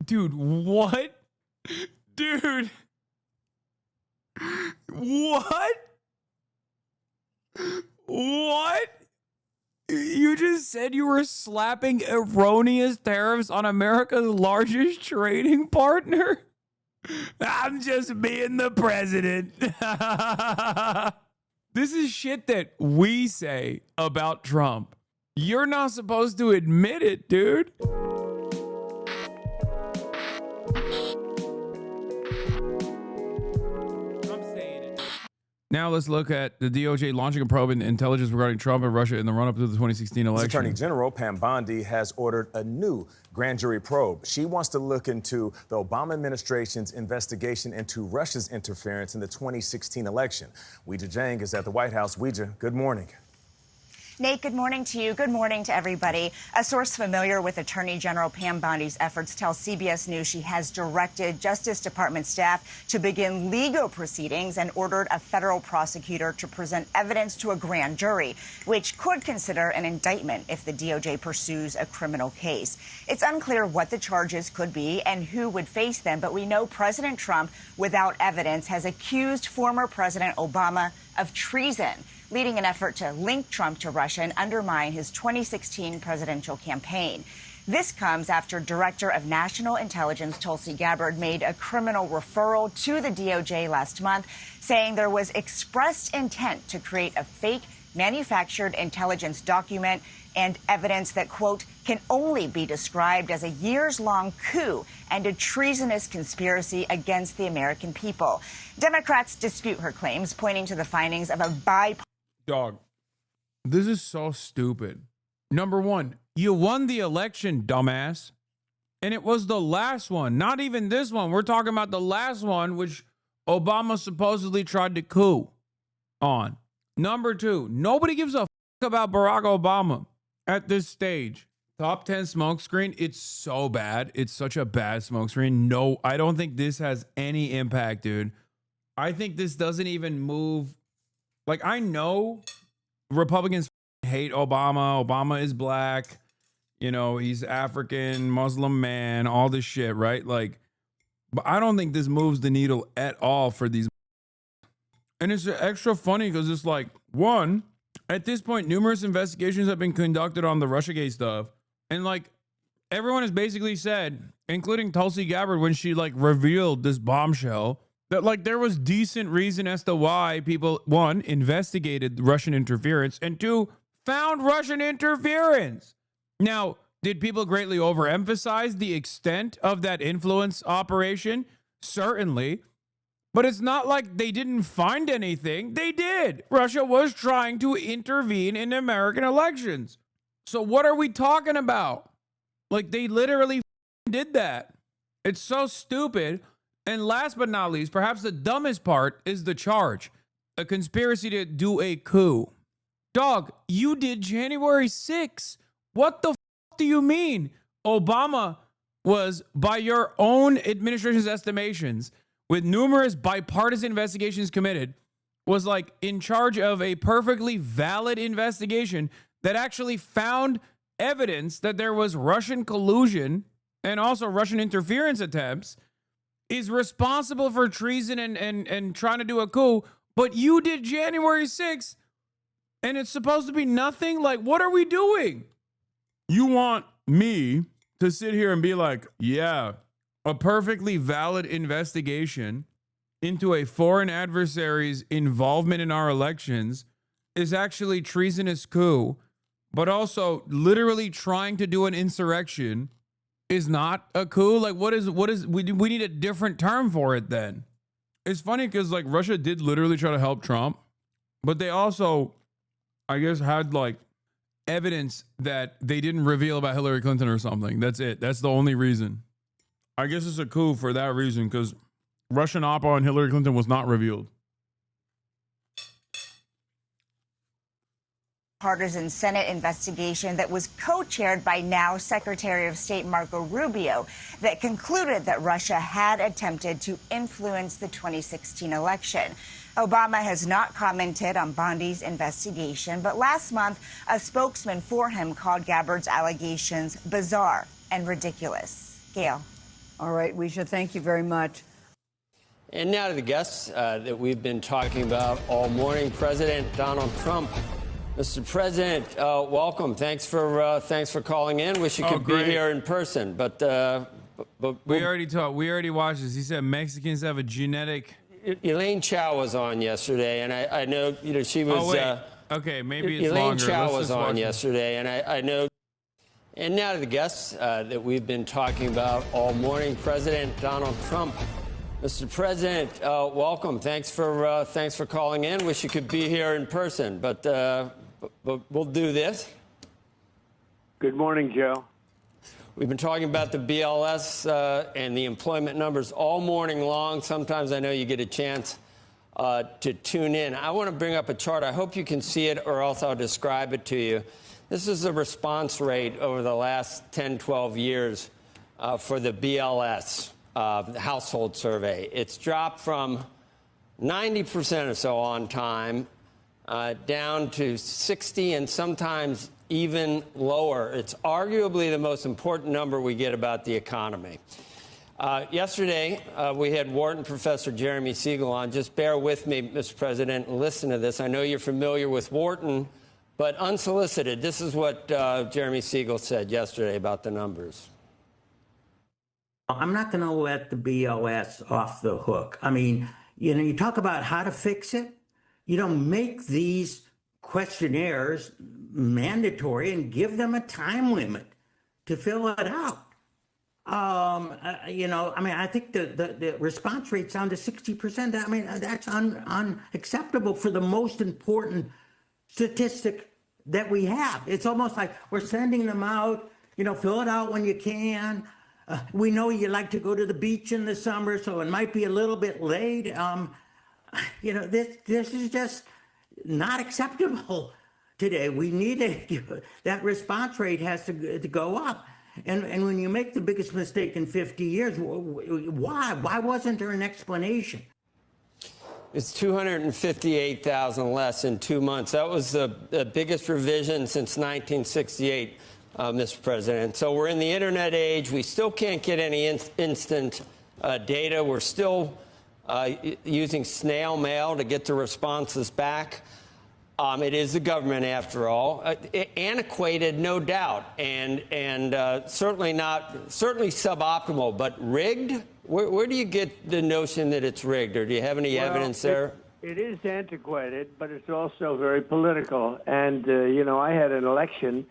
Dude, what? Dude. What? What? You just said you were slapping erroneous tariffs on America's largest trading partner? I'm just being the president. This is shit that we say about Trump. You're not supposed to admit it, dude. Now let's look at the DOJ launching a probe into intelligence regarding Trump and Russia in the run-up to the 2016 election. Attorney General Pam Bondi has ordered a new grand jury probe. She wants to look into the Obama administration's investigation into Russia's interference in the 2016 election. Weijia Jiang is at the White House. Weijia, good morning. Nate, good morning to you. Good morning to everybody. A source familiar with Attorney General Pam Bondi's efforts tells CBS News she has directed Justice Department staff to begin legal proceedings and ordered a federal prosecutor to present evidence to a grand jury, which could consider an indictment if the DOJ pursues a criminal case. It's unclear what the charges could be and who would face them, but we know President Trump, without evidence, has accused former President Obama of treason, leading an effort to link Trump to Russia and undermine his 2016 presidential campaign. This comes after Director of National Intelligence Tulsi Gabbard made a criminal referral to the DOJ last month, saying there was expressed intent to create a fake manufactured intelligence document and evidence that, quote, can only be described as a years-long coup and a treasonous conspiracy against the American people. Democrats dispute her claims, pointing to the findings of a bipartisan... Dog, this is so stupid. Number one, you won the election, dumbass. And it was the last one, not even this one. We're talking about the last one, which Obama supposedly tried to coup on. Number two, nobody gives a about Barack Obama at this stage. Top 10 smokescreen, it's so bad. It's such a bad smokescreen. No, I don't think this has any impact, dude. I think this doesn't even move. Like, I know Republicans hate Obama. Obama is black. You know, he's African, Muslim man, all this shit, right? Like, but I don't think this moves the needle at all for these. And it's extra funny because it's like, one, at this point, numerous investigations have been conducted on the Russiagate stuff. And like, everyone has basically said, including Tulsi Gabbard, when she like revealed this bombshell, that like there was decent reason as to why people, one, investigated Russian interference, and two, found Russian interference. Now, did people greatly overemphasize the extent of that influence operation? Certainly. But it's not like they didn't find anything. They did. Russia was trying to intervene in American elections. So what are we talking about? Like, they literally did that. It's so stupid. And last but not least, perhaps the dumbest part is the charge. A conspiracy to do a coup. Dog, you did January 6th. What the do you mean? Obama was, by your own administration's estimations, with numerous bipartisan investigations committed, was like in charge of a perfectly valid investigation that actually found evidence that there was Russian collusion and also Russian interference attempts, is responsible for treason and trying to do a coup, but you did January 6th and it's supposed to be nothing? Like, what are we doing? You want me to sit here and be like, yeah, a perfectly valid investigation into a foreign adversary's involvement in our elections is actually treasonous coup, but also literally trying to do an insurrection is not a coup? Like, what is, we need a different term for it then. It's funny because like Russia did literally try to help Trump, but they also, I guess, had like evidence that they didn't reveal about Hillary Clinton or something. That's it. That's the only reason. I guess it's a coup for that reason, because Russian opera on Hillary Clinton was not revealed. Partisan Senate investigation that was co-chaired by now Secretary of State Marco Rubio that concluded that Russia had attempted to influence the 2016 election. Obama has not commented on Bondi's investigation, but last month, a spokesman for him called Gabbard's allegations bizarre and ridiculous. Gail. All right, Weisha, thank you very much. And now to the guests that we've been talking about all morning. President Donald Trump. Mr. President, welcome. Thanks for calling in. Wish you could be here in person, but we already talked. We already watched this. He said Mexicans have a genetic. Elaine Chao was on yesterday, and I know she was. Oh wait. Okay, maybe it's Elaine longer. Chao Let's was just on watch it. yesterday, and I know. And now to the guests that we've been talking about all morning. President Donald Trump. Mr. President, welcome. Thanks for calling in. Wish you could be here in person, but we'll do this. Good morning, Joe. We've been talking about the BLS and the employment numbers all morning long. Sometimes I know you get a chance to tune in. I want to bring up a chart. I hope you can see it, or else I'll describe it to you. This is the response rate over the last 10, 12 years for the BLS. The household survey. It's dropped from 90% or so on time down to 60 and sometimes even lower. It's arguably the most important number we get about the economy. Yesterday, we had Wharton professor Jeremy Siegel on. Just bear with me, Mr. President, and listen to this. I know you're familiar with Wharton, but unsolicited, this is what Jeremy Siegel said yesterday about the numbers. I'm not going to let the BLS off the hook. I mean, you talk about how to fix it. Make these questionnaires mandatory and give them a time limit to fill it out. I think the response rate's down to 60%. I mean, that's unacceptable for the most important statistic that we have. It's almost like we're sending them out, fill it out when you can. We know you like to go to the beach in the summer, so it might be a little bit late. This is just not acceptable today. We need that response rate has to go up. And when you make the biggest mistake in 50 years, why? Why wasn't there an explanation? It's 258,000 less in 2 months. That was the biggest revision since 1968. Mr. President. So we're in the internet age. We still can't get any instant data. We're still using snail mail to get the responses back. It is the government, after all. Antiquated, no doubt, and certainly suboptimal, but rigged? Where do you get the notion that it's rigged, or do you have any evidence there? It is antiquated, but it's also very political. And, I had an election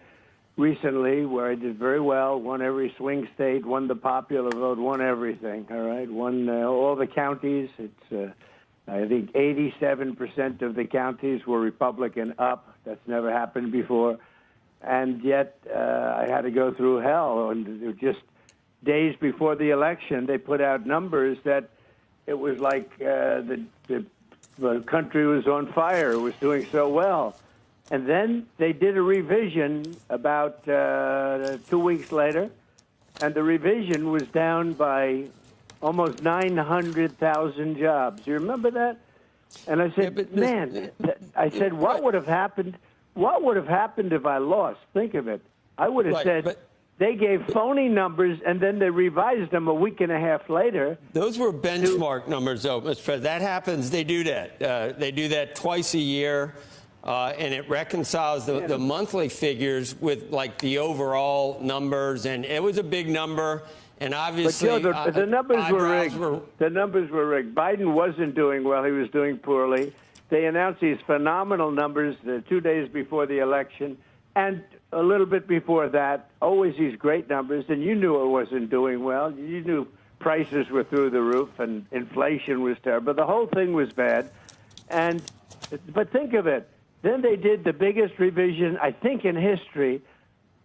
recently where I did very well, won every swing state, won the popular vote, won everything, all right? Won all the counties. It's, I think 87% of the counties were Republican up. That's never happened before. And yet I had to go through hell. And just days before the election, they put out numbers that it was like the country was on fire. It was doing so well. And then they did a revision about 2 weeks later, and the revision was down by almost 900,000 jobs. You remember that? And I said, what would have happened? What would have happened if I lost? Think of it. I would have said they gave phony numbers, and then they revised them a week and a half later. Those were benchmark numbers, though, Mr. President. That happens. They do that. They do that twice a year. And it reconciles the monthly figures with, the overall numbers. And it was a big number. And obviously, but Joe, the numbers were rigged. The numbers were rigged. Biden wasn't doing well. He was doing poorly. They announced these phenomenal numbers 2 days before the election. And a little bit before that, always these great numbers. And you knew it wasn't doing well. You knew prices were through the roof and inflation was terrible. The whole thing was bad. But think of it. Then they did the biggest revision, I think, in history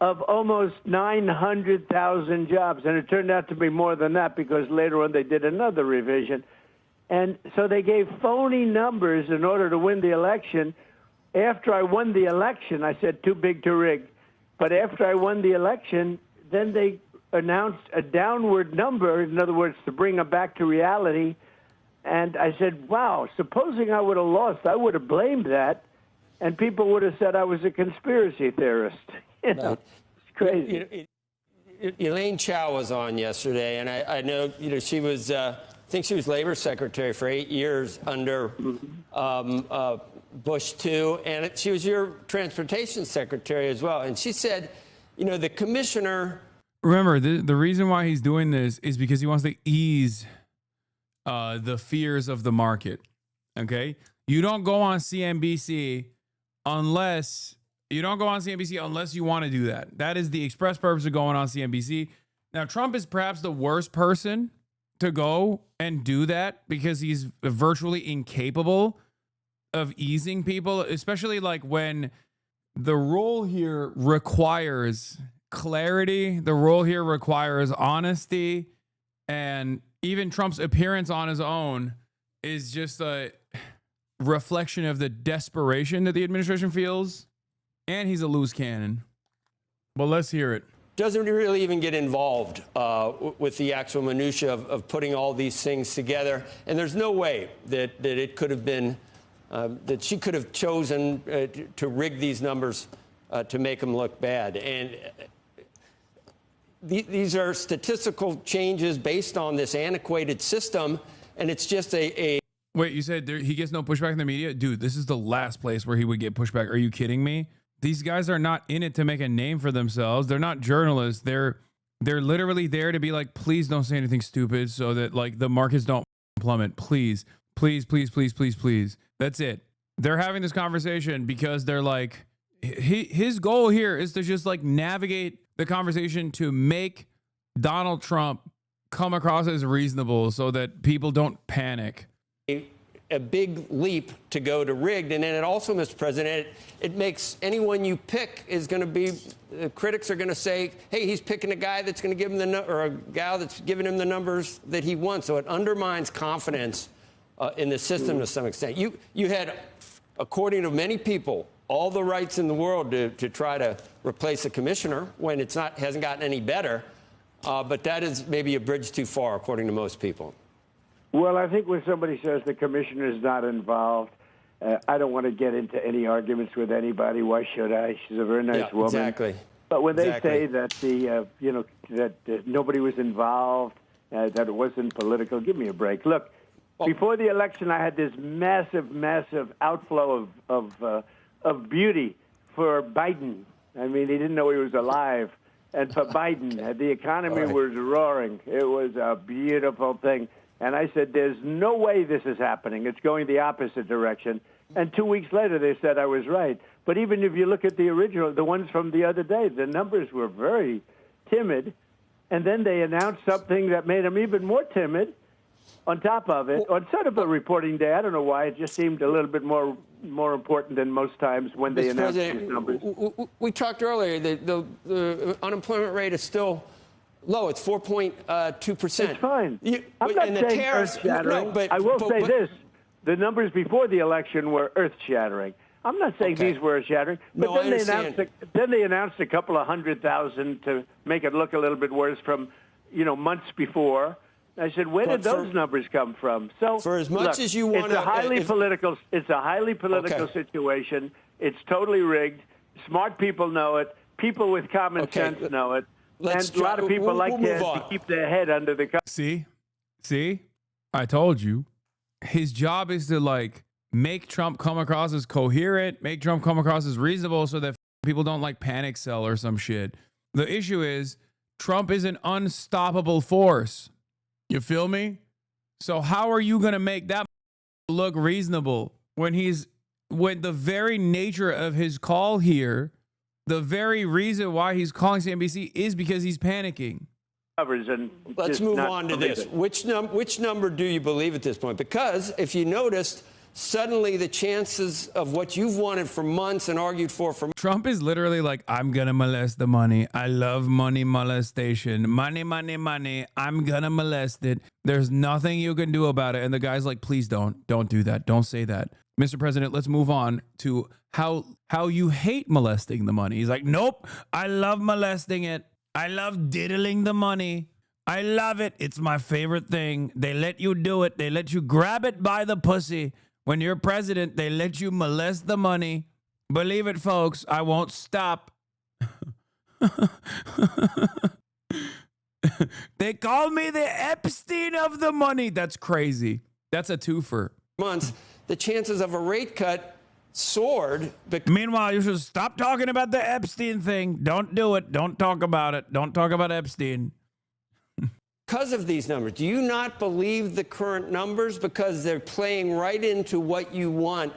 of almost 900,000 jobs. And it turned out to be more than that because later on they did another revision. And so they gave phony numbers in order to win the election. After I won the election, I said too big to rig. But after I won the election, then they announced a downward number, in other words, to bring them back to reality. And I said, wow, supposing I would have lost, I would have blamed that. And people would have said I was a conspiracy theorist. It's crazy. Elaine Chao was on yesterday, and I know, she was, I think she was Labor Secretary for 8 years under Bush II, and she was your Transportation Secretary as well. And she said, the commissioner. Remember, the reason why he's doing this is because he wants to ease the fears of the market. Okay? You don't go on CNBC unless you want to do that. That is the express purpose of going on CNBC. Now, Trump is perhaps the worst person to go and do that because he's virtually incapable of easing people, especially like when the role here requires clarity, the role here requires honesty, and even Trump's appearance on his own is just a reflection of the desperation that the administration feels, and he's a loose cannon. But let's hear it. Doesn't really even get involved with the actual minutia of putting all these things together. And there's no way that it could have been, that she could have chosen to rig these numbers to make them look bad. And these are statistical changes based on this antiquated system. And it's just a Wait, you said he gets no pushback in the media? Dude, this is the last place where he would get pushback. Are you kidding me? These guys are not in it to make a name for themselves. They're not journalists. They're literally there to be like, please don't say anything stupid so that like the markets don't plummet. Please, please, please, please, please, please. That's it. They're having this conversation because they're like, his goal here is to just like navigate the conversation to make Donald Trump come across as reasonable so that people don't panic. A big leap to go to rigged. And then it also, Mr. President, it makes anyone you pick is going to be, critics are going to say, hey, he's picking a guy that's going to give him or a gal that's giving him the numbers that he wants. So it undermines confidence in the system to some extent. You had, according to many people, all the rights in the world to try to replace a commissioner when it's hasn't gotten any better. But that is maybe a bridge too far, according to most people. Well, I think when somebody says the commissioner is not involved, I don't want to get into any arguments with anybody. Why should I? She's a very nice woman. Exactly. But when they say that that nobody was involved, that it wasn't political, give me a break. Look, before the election, I had this massive outflow of beauty for Biden. I mean, he didn't know he was alive. And for Biden, the economy was roaring. It was a beautiful thing. And I said, there's no way this is happening. It's going the opposite direction. And 2 weeks later, they said I was right. But even if you look at the ones from the other day, the numbers were very timid. And then they announced something that made them even more timid on top of it. On sort of a reporting day, I don't know why, it just seemed a little bit more important than most times when they announced these numbers. We talked earlier that the unemployment rate is still low. It's 4.2%. It's fine. I'm not saying earth-shattering. I will say this. The numbers before the election were earth-shattering. I'm not saying these were earth-shattering. But then they announced a couple of 100,000 to make it look a little bit worse from, months before. I said, where did those numbers come from? So for as much as you want to, it's a highly political situation. It's totally rigged. Smart people know it. People with common sense know it. And a lot of people to keep their head under the cover. See, I told you. His job is to like make Trump come across as coherent, make Trump come across as reasonable so that people don't like panic sell or some shit. The issue is Trump is an unstoppable force. You feel me? So how are you going to make that look reasonable when the very nature of his call here, the very reason why he's calling CNBC is because he's panicking. Let's move on to this. Which number do you believe at this point? Because if you noticed, suddenly the chances of what you've wanted for months and argued for Trump is literally like, I'm going to molest the money. I love money molestation. Money, money, money. I'm going to molest it. There's nothing you can do about it. And the guy's like, please don't do that. Don't say that. Mr. President, let's move on to how you hate molesting the money. He's like, nope, I love molesting it. I love diddling the money. I love it. It's my favorite thing. They let you do it. They let you grab it by the pussy. When you're president, they let you molest the money. Believe it, folks. I won't stop. They call me the Epstein of the money. That's crazy. That's a twofer. Months, the chances of a rate cut soared. Meanwhile, you should stop talking about the Epstein thing. Don't do it. Don't talk about it. Don't talk about Epstein. Because of these numbers. Do you not believe the current numbers? Because they're playing right into what you want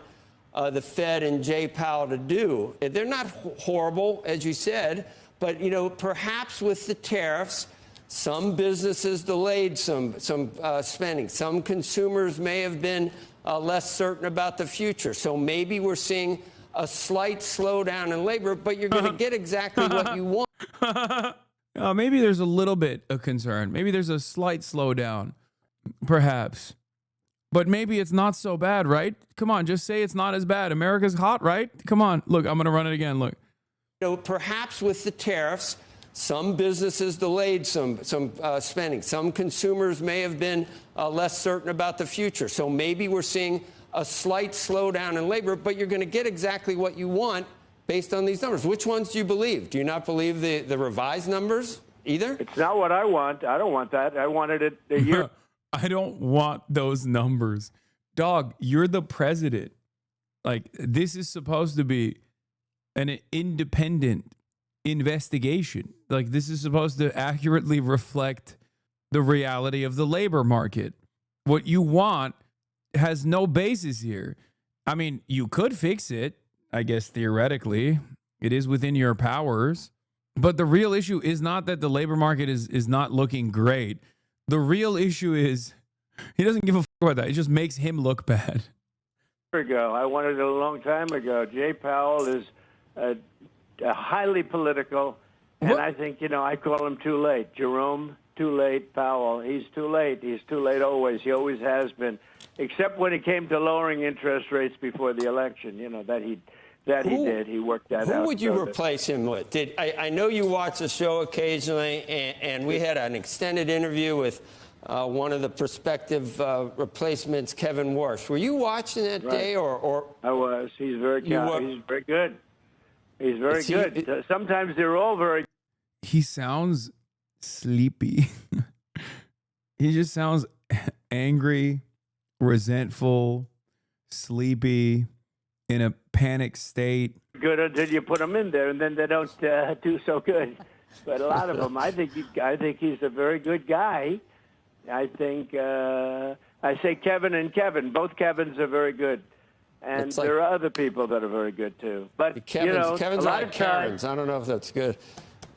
the Fed and Jay Powell to do. They're not horrible, as you said, but, you know, perhaps with the tariffs, some businesses delayed some spending. Some consumers may have been less certain about the future. So maybe we're seeing a slight slowdown in labor, but you're going to get exactly what you want. Maybe there's a little bit of concern. Maybe there's a slight slowdown, perhaps. But maybe it's not so bad, right? Come on, just say it's not as bad. America's hot, right? Come on. Look, I'm going to run it again. Look. You know, perhaps with the tariffs, some businesses delayed some spending. Some consumers may have been less certain about the future. So maybe we're seeing a slight slowdown in labor, but you're going to get exactly what you want based on these numbers. Which ones do you believe? Do you not believe the revised numbers either? It's not what I want. I don't want that. I wanted it a year. I don't want those numbers. Dog, you're the president. Like, this is supposed to be an independent investigation. Like, this is supposed to accurately reflect the reality of the labor market. What you want has no basis here. I mean, you could fix it, I guess, theoretically. It is within your powers. But the real issue is not that the labor market is not looking great. The real issue is he doesn't give a fuck about that. It just makes him look bad. Ago, I wanted it a long time ago. Jay Powell is highly political, and What? I think, you know, I call him too late. Jerome, too late. Powell, he's too late. He's too late always. He always has been, except when it came to lowering interest rates before the election. You know, that he did. He worked that out. Who would you so replace him with? I know you watch the show occasionally, and we had an extended interview with one of the prospective replacements, Kevin Warsh. Were you watching that day, or I was. He's very He's very good. He's very good. Sometimes they're all very. He sounds sleepy. He just sounds angry, resentful, sleepy, in a panic state. Good until you put them in there, and then they don't do so good. But a lot of them, I think he's a very good guy. I think I say Kevin and Kevin. Both Kevins are very good, and there are other people that are very good too. But Kevin's, you know, Kevin's a lot like of times, Karens. I don't know if that's good.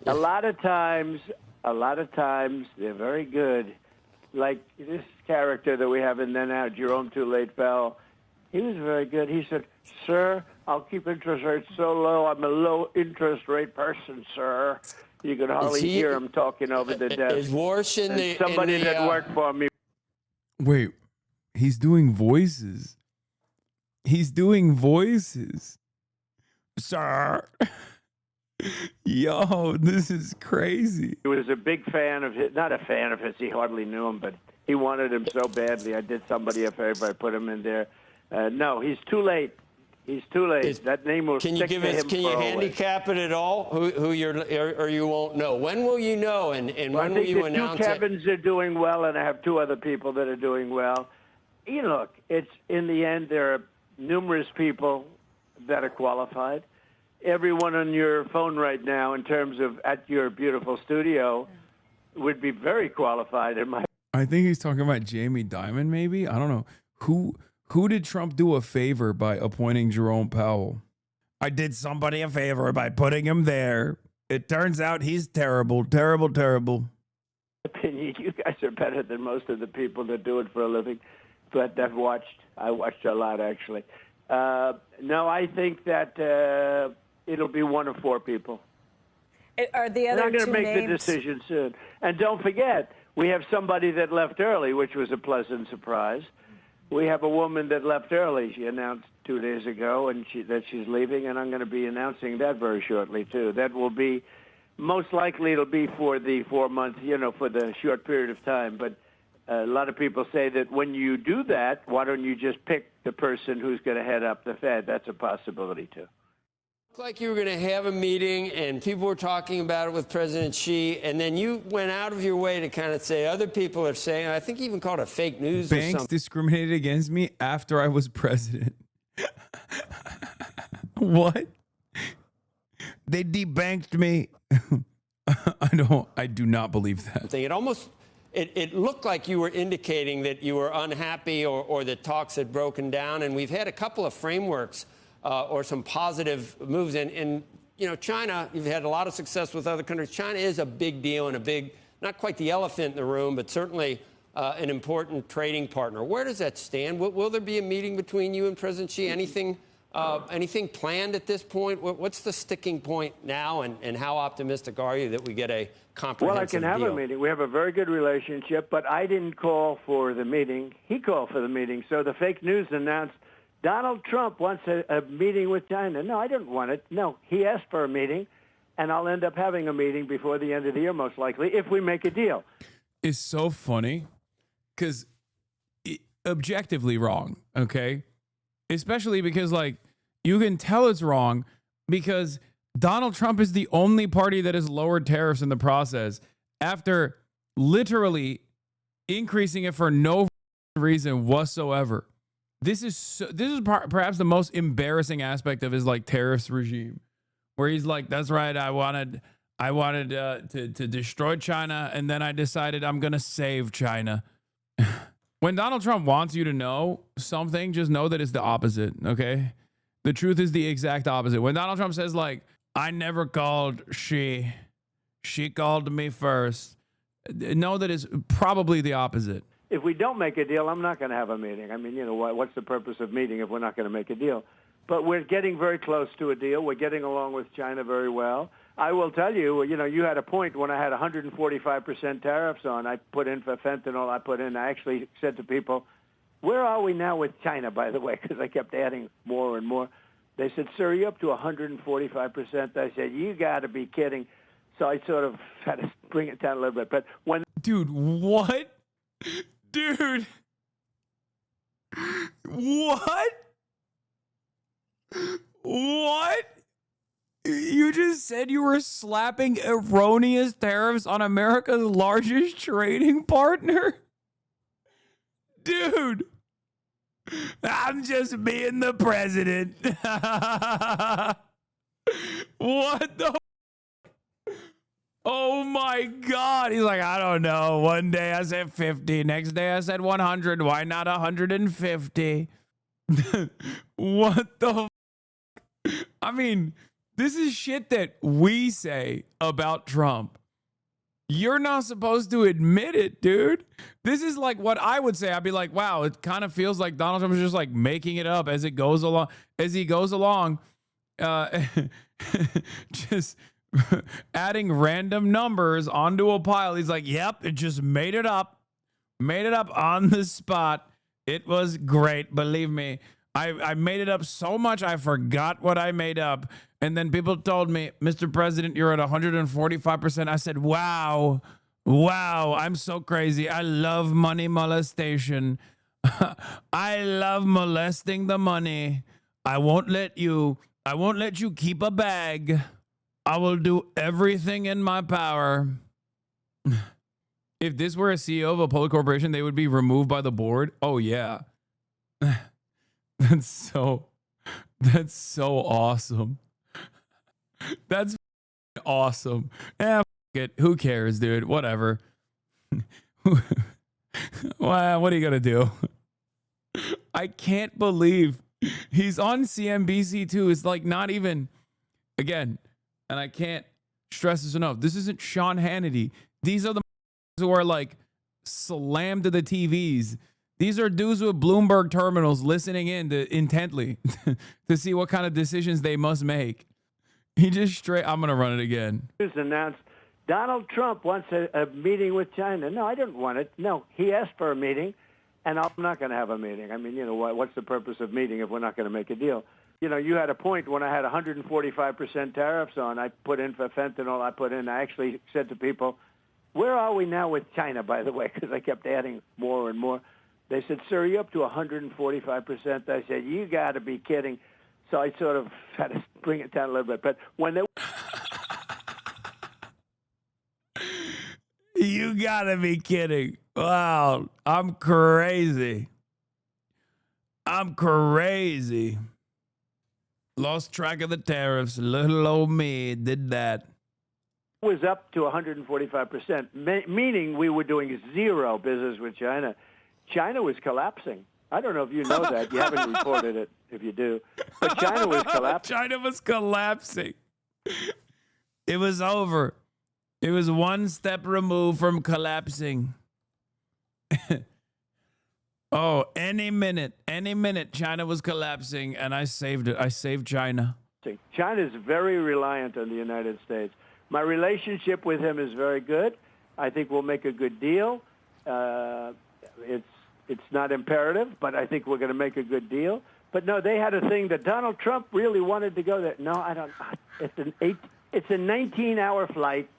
a lot of times they're very good. Like this character that we have in there now, Jerome Too Late Bell. He was very good. He said, "Sir, I'll keep interest rates so low. I'm a low interest rate person, sir." You could hardly hear him talking over the desk. Is Warsh in the somebody in the, that worked for me? Wait, he's doing voices. He's doing voices. Sir. Yo, this is crazy. He was a big fan of his, not a fan of his, he hardly knew him, but he wanted him so badly. I did somebody a favor, I put him in there. No, he's too late. He's too late. That name will Can you stick give to us? him Can you for handicap it at all? Who you're, or you won't know? When will you know? And when will you announce it? I think the two Kevins are doing well, and I have two other people that are doing well. You look, it's in the end there are numerous people that are qualified. Everyone on your phone right now, in terms of at your beautiful studio, would be very qualified in my. I think he's talking about Jamie Dimon, maybe. I don't know. Who did Trump do a favor by appointing Jerome Powell? I did somebody a favor by putting him there. It turns out he's terrible, terrible, terrible. Opinion, you guys are better than most of the people that do it for a living. But I watched a lot actually. No, I think that it'll be one of four people. Are the other I'm going to two make names? the decision soon. And don't forget, we have somebody that left early, which was a pleasant surprise. We have a woman that left early. She announced 2 days ago that she's leaving, and I'm going to be announcing that very shortly, too. That will be, most likely it'll be for the 4 months, for the short period of time. But a lot of people say that when you do that, why don't you just pick the person who's going to head up the Fed? That's a possibility, too. Like you were going to have a meeting and people were talking about it with President Xi, and then you went out of your way to kind of say other people are saying, I think you even called it fake news or Banks something. discriminated against me after I was president. What? They debanked me. I do not believe that. It almost, it looked like you were indicating that you were unhappy or that talks had broken down, and we've had a couple of frameworks or some positive moves. And, you know, China, you've had a lot of success with other countries. China is a big deal and a big, not quite the elephant in the room, but certainly an important trading partner. Where does that stand? Will there be a meeting between you and President Xi? Anything planned at this point? What's the sticking point now, and how optimistic are you that we get a comprehensive Well, I can have deal? a meeting. We have a very good relationship, but I didn't call for the meeting. He called for the meeting. So the fake news announced Donald Trump wants a meeting with China. No, I didn't want it. No, he asked for a meeting, and I'll end up having a meeting before the end of the year, most likely, if we make a deal. It's so funny because objectively wrong, okay? Especially because, like, you can tell it's wrong because Donald Trump is the only party that has lowered tariffs in the process after literally increasing it for no reason whatsoever. This is perhaps the most embarrassing aspect of his like tariffs regime, where he's like, "That's right, I wanted to destroy China, and then I decided I'm gonna save China." When Donald Trump wants you to know something, just know that it's the opposite. Okay, the truth is the exact opposite. When Donald Trump says like, "I never called she called me first," know that it's probably the opposite. If we don't make a deal, I'm not going to have a meeting. I mean, you know, what's the purpose of meeting if we're not going to make a deal? But we're getting very close to a deal. We're getting along with China very well. I will tell you, you know, you had a point when I had 145% tariffs on. I put in for fentanyl. I actually said to people, where are we now with China, by the way, because I kept adding more and more. They said, sir, you're up to 145%. I said, you got to be kidding. So I sort of had to bring it down a little bit. But when... Dude, what? Dude, what? What? You just said you were slapping erroneous tariffs on America's largest trading partner? Dude, I'm just being the president. What the? Oh my God. He's like, I don't know. One day I said 50. Next day I said 100. Why not 150? What the? I mean, this is shit that we say about Trump. You're not supposed to admit it, dude. This is like what I would say. I'd be like, wow, it kind of feels like Donald Trump is just like making it up as it goes along, just adding random numbers onto a pile. He's like, yep, it just made it up on the spot. It was great. Believe me. I made it up so much I forgot what I made up. And then people told me, Mr. President, you're at 145%. I said, wow, I'm so crazy. I love money molestation. I love molesting the money. I won't let you keep a bag. I will do everything in my power. If this were a CEO of a public corporation, they would be removed by the board. Oh yeah. That's so awesome. That's awesome. Yeah, it. Who cares, dude? Whatever. Well, what are you gonna do? I can't believe he's on CNBC too. It's like not even, again, and I can't stress this enough. This isn't Sean Hannity. These are the who are like slammed to the TVs. These are dudes with Bloomberg terminals listening in intently to see what kind of decisions they must make. He just straight, I'm going to run it again. News announced Donald Trump wants a meeting with China. No, I didn't want it. No, he asked for a meeting, and I'm not going to have a meeting. I mean, you know, what's the purpose of meeting if we're not going to make a deal? You know, you had a point when I had 145% tariffs on. I put in for fentanyl. I actually said to people, where are we now with China, by the way, because I kept adding more and more. They said, sir, you're up to 145%. I said, you got to be kidding. So I sort of had to bring it down a little bit. But when they You gotta be kidding. Wow, I'm crazy. I'm crazy. Lost track of the tariffs. Little old me did that. was up to 145%, meaning we were doing zero business with China. China was collapsing. I don't know if you know that. You haven't reported it, if you do. But China was collapsing. China was collapsing. It was over. It was one step removed from collapsing. Oh, any minute, China was collapsing, and I saved it. I saved China. China is very reliant on the United States. My relationship with him is very good. I think we'll make a good deal. It's not imperative, but I think we're going to make a good deal. But no, they had a thing that Donald Trump really wanted to go there. No, I don't. It's a 19-hour flight.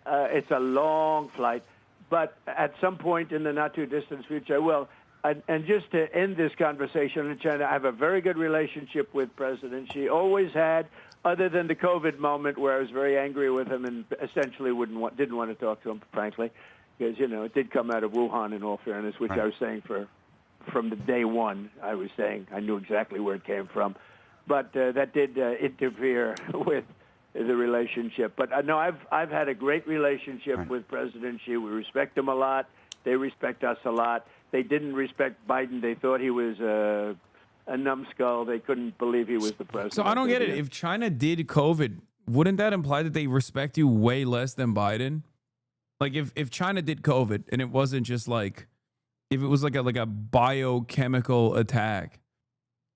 It's a long flight, but at some point in the not-too-distant future, I will. And just to end this conversation in China, I have a very good relationship with President Xi. Always had, other than the COVID moment where I was very angry with him and essentially didn't want to talk to him, frankly, because, it did come out of Wuhan, in all fairness, which I was saying from the day one. I was saying I knew exactly where it came from. But that did interfere with the relationship. But no, I've had a great relationship with President Xi. We respect him a lot. They respect us a lot. They didn't respect Biden. They thought he was a numbskull. They couldn't believe he was the president. So I don't get it. If China did COVID, wouldn't that imply that they respect you way less than Biden? Like if China did COVID and it wasn't just like, if it was like a biochemical attack,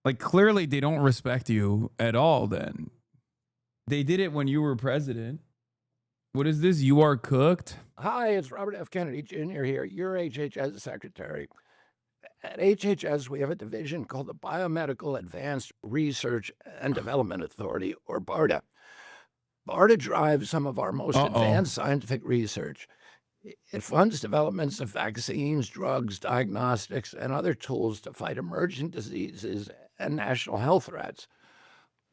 like clearly they don't respect you at all then. They did it when you were president. What is this? You are cooked? Hi, it's Robert F. Kennedy Jr. here, your HHS secretary. At HHS, we have a division called the Biomedical Advanced Research and Development Authority, or BARDA. BARDA drives some of our most advanced scientific research. It funds developments of vaccines, drugs, diagnostics, and other tools to fight emerging diseases and national health threats.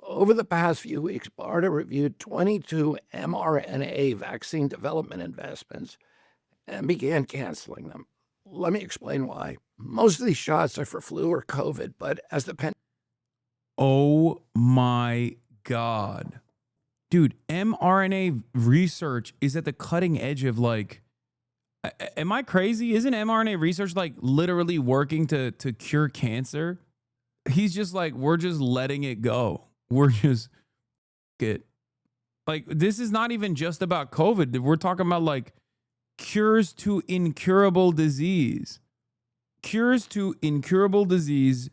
Over the past few weeks, BARDA reviewed 22 mRNA vaccine development investments and began canceling them. Let me explain why. Most of these shots are for flu or COVID, but as the Oh my God. Dude, mRNA research is at the cutting edge of am I crazy? Isn't mRNA research literally working to cure cancer? He's just we're just letting it go. We're just this is not even just about COVID. We're talking about cures to incurable disease. Cures to incurable disease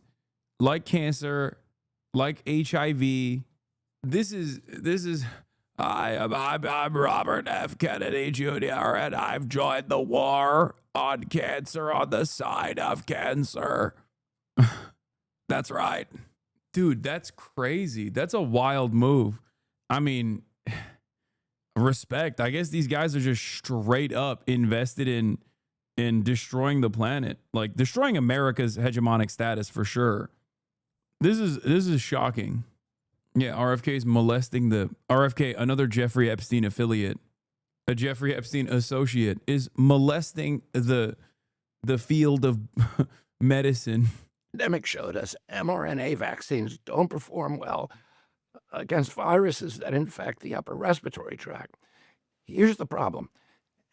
like cancer, like HIV. This is I'm Robert F. Kennedy Jr. and I've joined the war on cancer on the side of cancer. That's right. Dude, that's crazy. That's a wild move. I mean, respect. I guess these guys are just straight up invested in destroying the planet, destroying America's hegemonic status for sure. This is shocking. Yeah, RFK is molesting another Jeffrey Epstein affiliate, a Jeffrey Epstein associate, is molesting the field of medicine. pandemic showed us mRNA vaccines don't perform well against viruses that infect the upper respiratory tract. Here's the problem.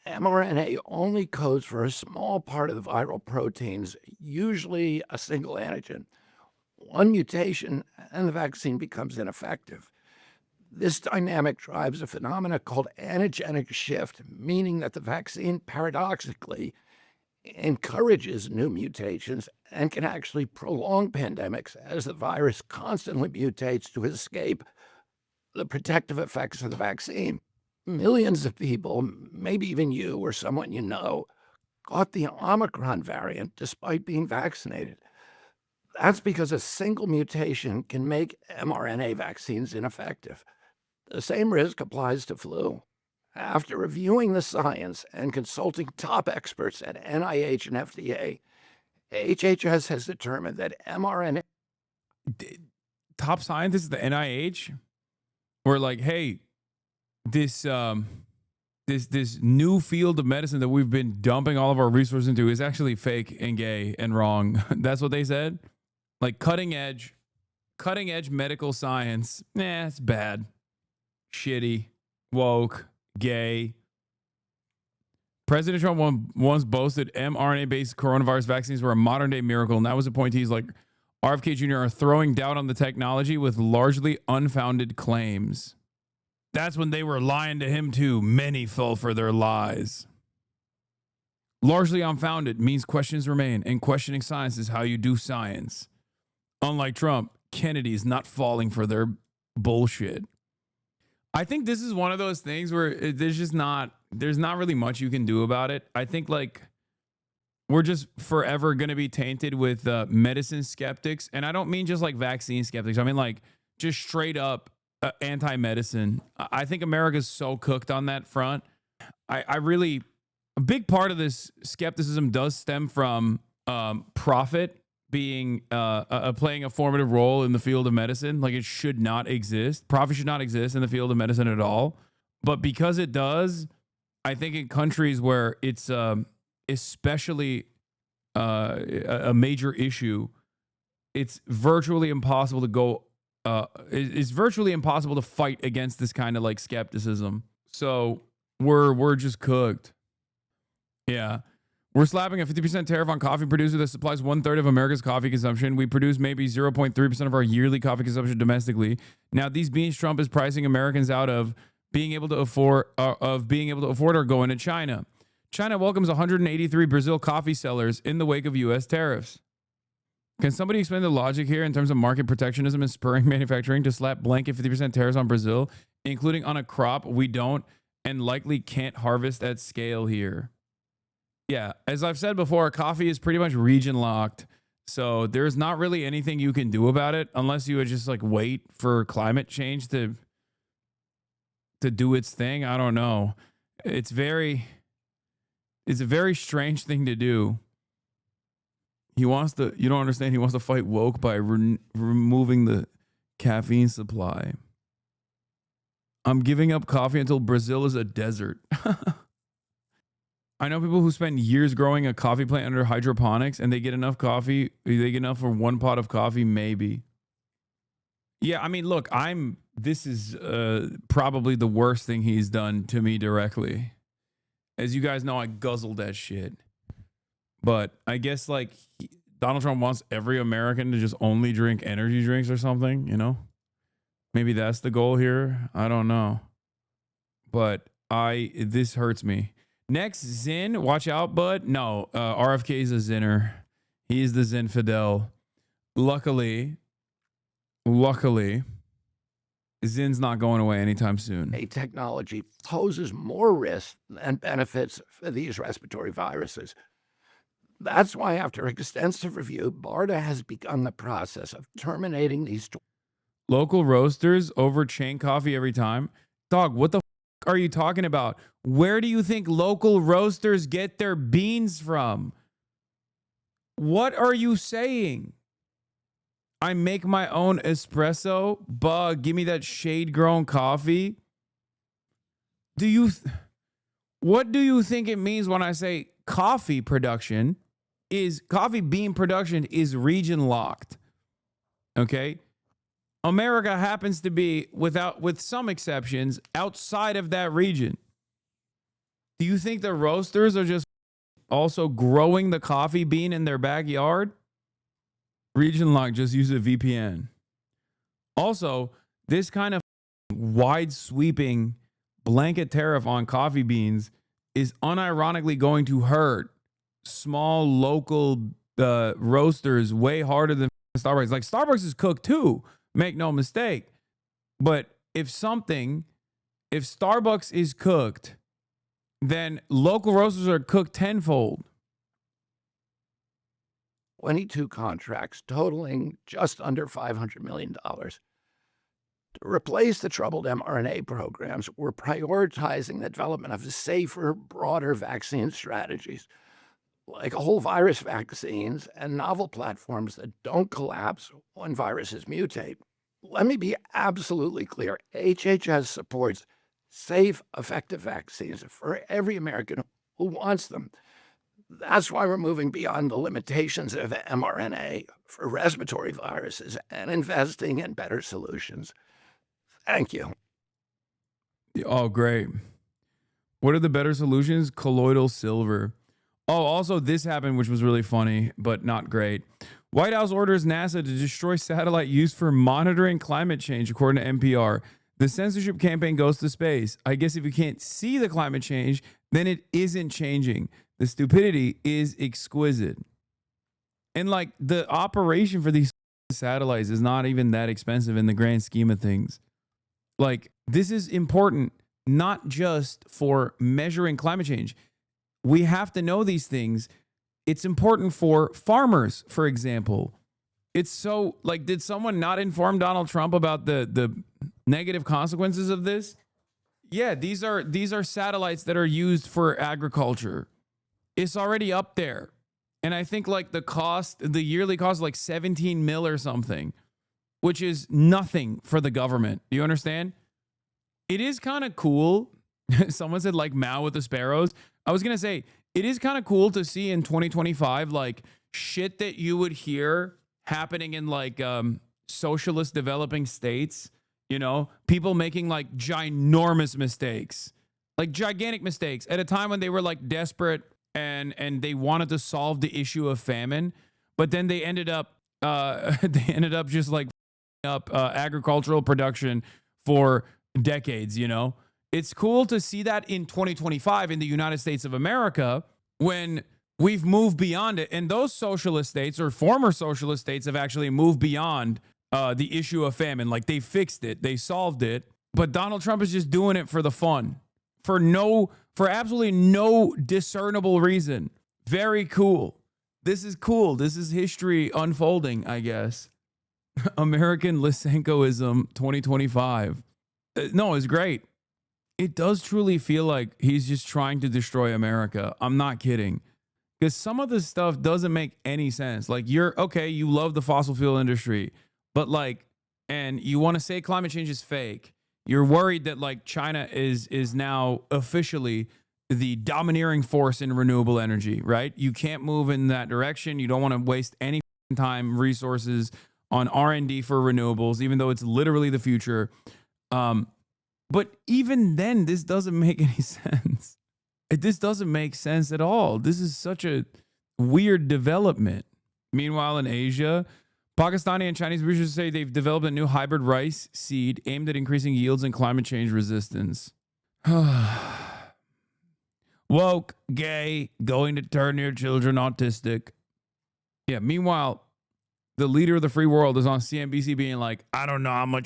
mRNA only codes for a small part of the viral proteins, usually a single antigen. One mutation and the vaccine becomes ineffective. This dynamic drives a phenomenon called antigenic shift, meaning that the vaccine paradoxically encourages new mutations and can actually prolong pandemics as the virus constantly mutates to escape the protective effects of the vaccine. Millions of people, maybe even you or someone you know, caught the Omicron variant despite being vaccinated. That's because a single mutation can make mRNA vaccines ineffective. The same risk applies to flu. After reviewing the science and consulting top experts at NIH and FDA, HHS has determined that mRNA... top scientists at the NIH were like, hey, this new field of medicine that we've been dumping all of our resources into is actually fake and gay and wrong. That's what they said. Like cutting edge medical science. Nah, it's bad. Shitty, woke, gay. President Trump once boasted mRNA-based coronavirus vaccines were a modern-day miracle, and that was appointees like RFK Jr. are throwing doubt on the technology with largely unfounded claims. That's when they were lying to him too. Many fell for their lies. Largely unfounded means questions remain, and questioning science is how you do science. Unlike Trump, Kennedy is not falling for their bullshit. I think this is one of those things where there's not really much you can do about it. I think like we're just forever going to be tainted with medicine skeptics. And I don't mean just like vaccine skeptics. I mean like just straight up anti-medicine. I think America's so cooked on that front. I really, a big part of this skepticism does stem from profit being playing a formative role in the field of medicine. Like it should not exist. Profit should not exist in the field of medicine at all. But because it does, I think in countries where it's especially a major issue, it's virtually impossible to go. It's virtually impossible to fight against this kind of like skepticism. So we're just cooked. Yeah. We're slapping a 50% tariff on coffee producer that supplies 1/3 of America's coffee consumption. We produce maybe 0.3% of our yearly coffee consumption domestically. Now, these beans Trump is pricing Americans out of being able to afford are going to China. China welcomes 183 Brazil coffee sellers in the wake of U.S. tariffs. Can somebody explain the logic here in terms of market protectionism and spurring manufacturing to slap blanket 50% tariffs on Brazil, including on a crop we don't and likely can't harvest at scale here? Yeah, as I've said before, coffee is pretty much region locked. So there's not really anything you can do about it unless you would just like wait for climate change to do its thing. I don't know. It's a very strange thing to do. You don't understand. He wants to fight woke by removing the caffeine supply. I'm giving up coffee until Brazil is a desert. I know people who spend years growing a coffee plant under hydroponics and they get enough coffee. They get enough for one pot of coffee, maybe. Yeah, I mean, look, this is probably the worst thing he's done to me directly. As you guys know, I guzzled that shit. But I guess like Donald Trump wants every American to just only drink energy drinks or something, you know? Maybe that's the goal here. I don't know. But this hurts me. Next, Zin, watch out, bud. No, RFK is a Zinner. He's the Zin Fidel. Luckily, Zin's not going away anytime soon. A technology poses more risk than benefits for these respiratory viruses. That's why, after extensive review, BARDA has begun the process of terminating these local roasters over chain coffee every time. Dog, what the are you talking about? Where do you think local roasters get their beans from? What are you saying? I make my own espresso. Bug, give me that shade-grown coffee. What do you think it means when I say coffee bean production is region locked? Okay? America happens to be, with some exceptions, outside of that region. Do you think the roasters are just also growing the coffee bean in their backyard? Region lock, just use a VPN. Also, this kind of wide sweeping blanket tariff on coffee beans is unironically going to hurt small local roasters way harder than Starbucks. Like Starbucks is cooked too. Make no mistake. But if Starbucks is cooked, then local roasters are cooked tenfold. 22 contracts totaling just under $500 million. To replace the troubled mRNA programs, we're prioritizing the development of safer, broader vaccine strategies, like whole virus vaccines and novel platforms that don't collapse when viruses mutate. let me be absolutely clear. HHS supports safe, effective vaccines for every American who wants them. That's why we're moving beyond the limitations of mRNA for respiratory viruses and investing in better solutions. Thank you. Oh, great. What are the better solutions? Colloidal silver. Oh, also this happened, which was really funny, but not great. White House orders NASA to destroy satellite used for monitoring climate change, according to NPR. The censorship campaign goes to space. I guess if you can't see the climate change, then it isn't changing. The stupidity is exquisite. And like the operation for these satellites is not even that expensive in the grand scheme of things. Like, this is important, not just for measuring climate change. We have to know these things. It's important for farmers, for example. It's so, like, did someone not inform Donald Trump about the negative consequences of this? Yeah, these are satellites that are used for agriculture. It's already up there. And I think like the yearly cost is like 17 mil or something, which is nothing for the government. Do you understand? It is kind of cool. Someone said like Mao with the sparrows. I was going to say, it is kind of cool to see in 2025, like shit that you would hear happening in like socialist developing states, you know, people making like ginormous mistakes, like gigantic mistakes at a time when they were like desperate and they wanted to solve the issue of famine, but then they ended up just like up agricultural production for decades, you know. It's cool to see that in 2025 in the United States of America when we've moved beyond it, and those socialist states or former socialist states have actually moved beyond the issue of famine. Like they fixed it, they solved it, but Donald Trump is just doing it for the fun, for absolutely no discernible reason. Very cool. This is cool. This is history unfolding, I guess. American Lysenkoism 2025. No, it's great. It does truly feel like he's just trying to destroy America. I'm not kidding. Because some of this stuff doesn't make any sense. Like you love the fossil fuel industry, but like, and you want to say climate change is fake. You're worried that like China is now officially the domineering force in renewable energy, right? You can't move in that direction. You don't want to waste any time, resources on R&D for renewables, even though it's literally the future. But even then, this doesn't make any sense. This doesn't make sense at all. This is such a weird development. Meanwhile, in Asia, Pakistani and Chinese researchers say they've developed a new hybrid rice seed aimed at increasing yields and climate change resistance. Woke, gay, going to turn your children autistic. Yeah, meanwhile, the leader of the free world is on CNBC being like, I don't know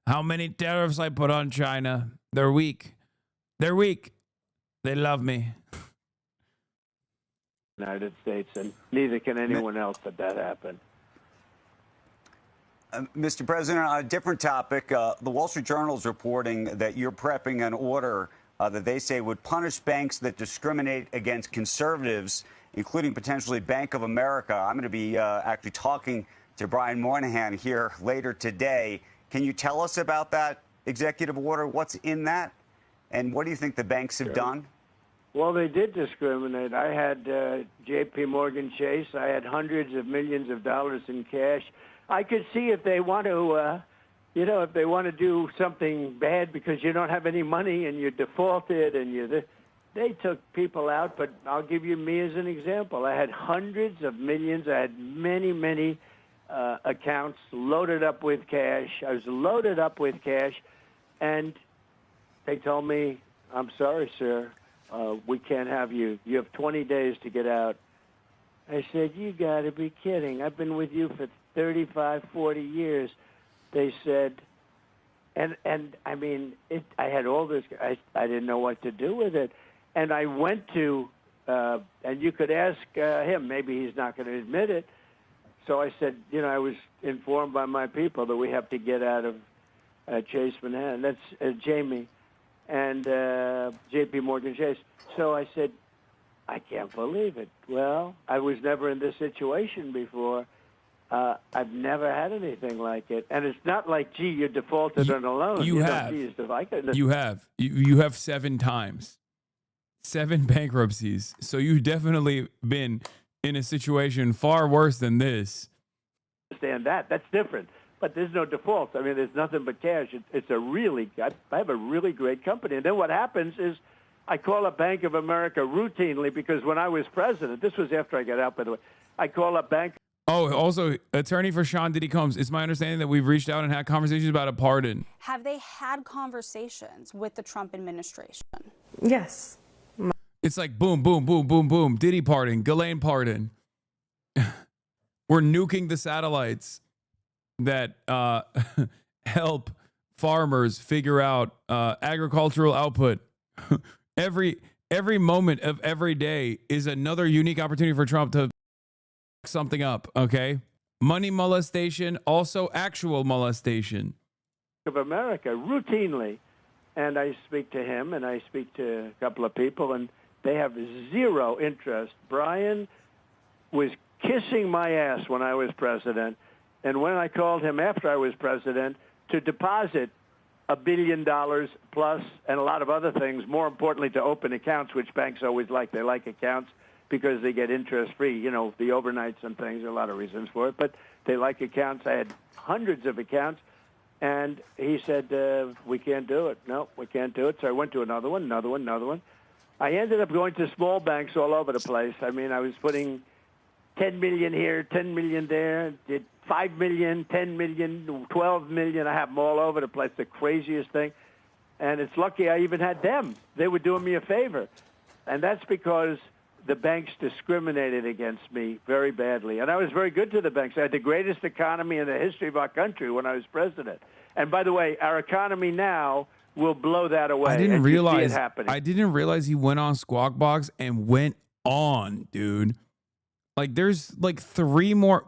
how many tariffs I put on China. They're weak. They're weak. They love me. United States, and neither can anyone else let that happen. Mr. President, on a different topic, the Wall Street Journal is reporting that you're prepping an order that they say would punish banks that discriminate against conservatives, including potentially Bank of America. I'm going to be actually talking to Brian Moynihan here later today. Can you tell us about that executive order? What's in that? And what do you think the banks have done? Well, they did discriminate. I had J.P. Morgan Chase. I had hundreds of millions of dollars in cash. I could see if they want to, if they want to do something bad because you don't have any money and you defaulted and they took people out. But I'll give you me as an example. I had hundreds of millions. I had many accounts loaded up with cash. I was loaded up with cash, and they told me, I'm sorry, sir, we can't have you. You have 20 days to get out. I said, you got to be kidding. I've been with you for 35, 40 years. They said, and I mean, I had all this. I didn't know what to do with it. And I went to, and you could ask him, maybe he's not going to admit it. So I said, I was informed by my people that we have to get out of Chase Manhattan. That's Jamie and J.P. Morgan Chase. So I said, I can't believe it. Well, I was never in this situation before. I've never had anything like it. And it's not like, gee, you defaulted on a loan. You know, have. geez, if I could- You have. You have 7 times. 7 bankruptcies. So you've definitely been in a situation far worse than this. Understand that. That's different. But there's no default. I mean, there's nothing but cash. I have a really great company. And then what happens is I call up Bank of America routinely because when I was president, this was after I got out, by the way, I call up Bank. Oh, also, attorney for Sean Diddy Combs. It's my understanding that we've reached out and had conversations about a pardon. Have they had conversations with the Trump administration? Yes. It's like boom, boom, boom, boom, boom. Diddy pardon, Ghislaine pardon. We're nuking the satellites that help farmers figure out agricultural output. every moment of every day is another unique opportunity for Trump to something up. Okay, money molestation, also actual molestation. Of America routinely, and I speak to him and I speak to a couple of people, and they have zero interest. Brian was kissing my ass when I was president, and when I called him after I was president to deposit $1 billion plus and a lot of other things, more importantly to open accounts, which banks always like. They like accounts because they get interest-free, you know, the overnights and things, a lot of reasons for it, but they like accounts. I had hundreds of accounts, and he said, we can't do it. No, we can't do it. So I went to another one. I ended up going to small banks all over the place. I mean, I was putting 10 million here, 10 million there, did 5 million, 10 million, 12 million. I have them all over the place, the craziest thing. And it's lucky I even had them. They were doing me a favor. And that's because the banks discriminated against me very badly. And I was very good to the banks. I had the greatest economy in the history of our country when I was president. And by the way, our economy now will blow that away. I didn't realize it happening. I didn't realize he went on Squawk Box and went on, dude. Like there's like 4 more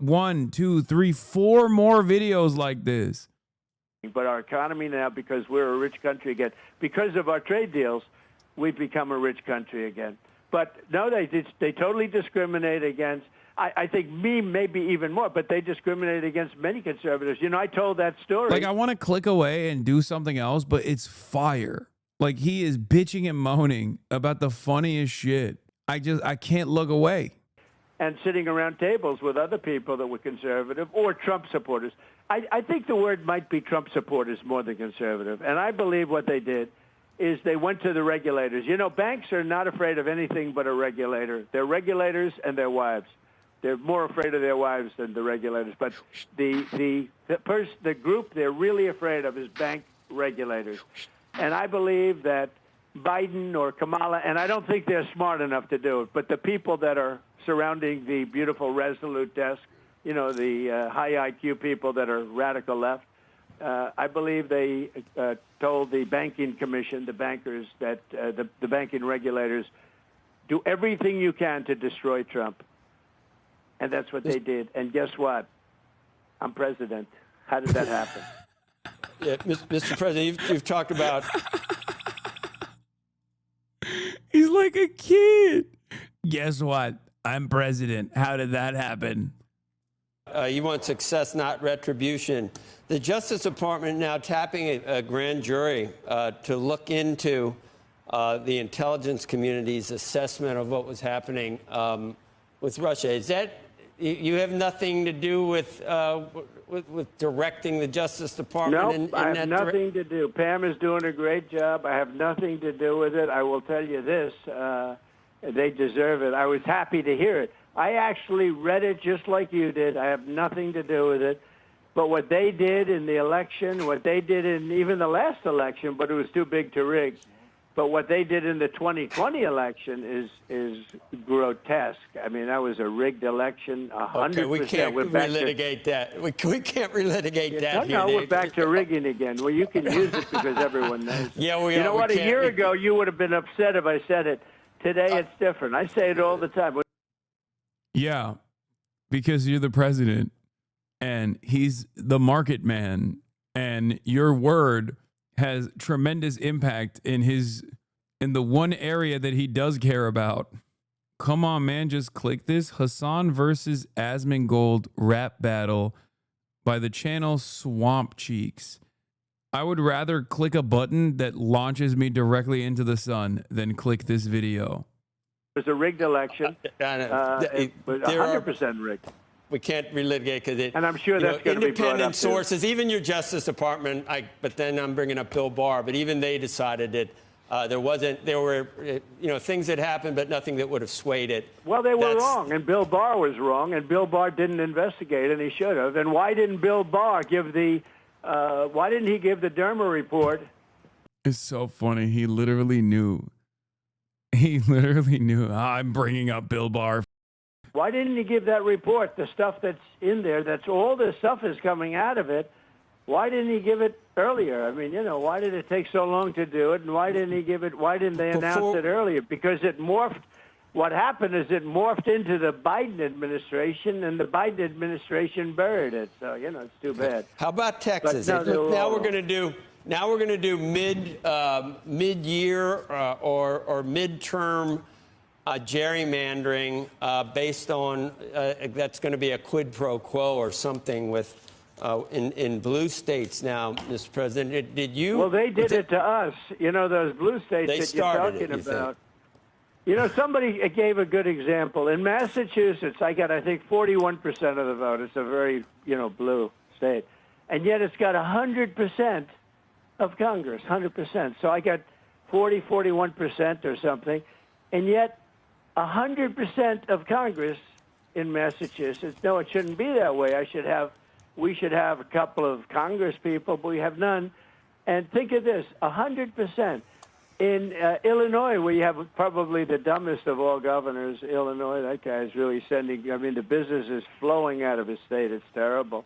videos like this. But our economy now, because we're a rich country again, because of our trade deals, we've become a rich country again. But no, they totally discriminate against, I think me maybe even more, but they discriminate against many conservatives. You know, I told that story. Like I want to click away and do something else, but it's fire. Like he is bitching and moaning about the funniest shit. I can't look away. And sitting around tables with other people that were conservative or Trump supporters. I think the word might be Trump supporters more than conservative. And I believe what they did is they went to the regulators. You know, banks are not afraid of anything but a regulator. They're regulators and their wives. They're more afraid of their wives than the regulators. But the group they're really afraid of is bank regulators. And I believe that Biden or Kamala, and I don't think they're smart enough to do it, but the people that are surrounding the beautiful Resolute desk, you know, the high IQ people that are radical left, I believe they told the banking commission, the bankers, that the banking regulators do everything you can to destroy Trump. And that's what they did. And guess what? I'm president. How did that happen? Yeah, Mr. President, you've talked about... He's like a kid. Guess what? I'm president. How did that happen? You want success, not retribution. The Justice Department now tapping a grand jury to look into the intelligence community's assessment of what was happening with Russia. Is that you have nothing to do with directing the Justice Department? No, I have nothing to do. Pam is doing a great job. I have nothing to do with it. I will tell you this. They deserve it. I was happy to hear it. I actually read it just like you did. I have nothing to do with it. But what they did in the election, what they did in even the last election, but it was too big to rig. But what they did in the 2020 election is grotesque. I mean, that was a rigged election, 100%. Okay, we can't relitigate that. We can't relitigate that. No, we're back to rigging again. Well, you can use it because everyone knows. Yeah, we are. You know what? A year ago, you would have been upset if I said it. Today, it's different. I say it all the time. Yeah, because you're the president, and he's the market man, and your word has tremendous impact in the one area that he does care about, come on, man, just click this. Hasan versus Asmongold rap battle by the channel Swamp Cheeks. I would rather click a button that launches me directly into the sun than click this video. It was a rigged election. It was 100% rigged. We can't relitigate because it. And I'm sure that's going to be brought up independent sources, even your Justice Department. But then I'm bringing up Bill Barr. But even they decided that there were things that happened, but nothing that would have swayed it. Well, they were wrong, and Bill Barr was wrong, and Bill Barr didn't investigate, and he should have. And why didn't Bill Barr give the? Why didn't he give the Derma report? It's so funny. He literally knew. He literally knew. I'm bringing up Bill Barr. Why didn't he give that report? The stuff that's in there, that's all the stuff is coming out of it. Why didn't he give it earlier? I mean, why did it take so long to do it? And why didn't he give it? Why didn't they announce it earlier? Because it morphed. What happened is it morphed into the Biden administration, and the Biden administration buried it. So, it's too bad. How about Texas? Now we're going to do mid-year or midterm gerrymandering based on that's going to be a quid pro quo or something with in blue states now, Mr. President. Did you? Well, they did it to us. Those blue states that you're talking about. Somebody gave a good example. In Massachusetts, I think 41% of the vote. It's a very, blue state. And yet it's got 100% of Congress, 100%. So I got 41% or something. And yet 100% of Congress in Massachusetts. No, it shouldn't be that way. We should have a couple of Congress people, but we have none. And think of this, 100%. In Illinois, where you have probably the dumbest of all governors, Illinois, that guy is really the business is flowing out of his state. It's terrible.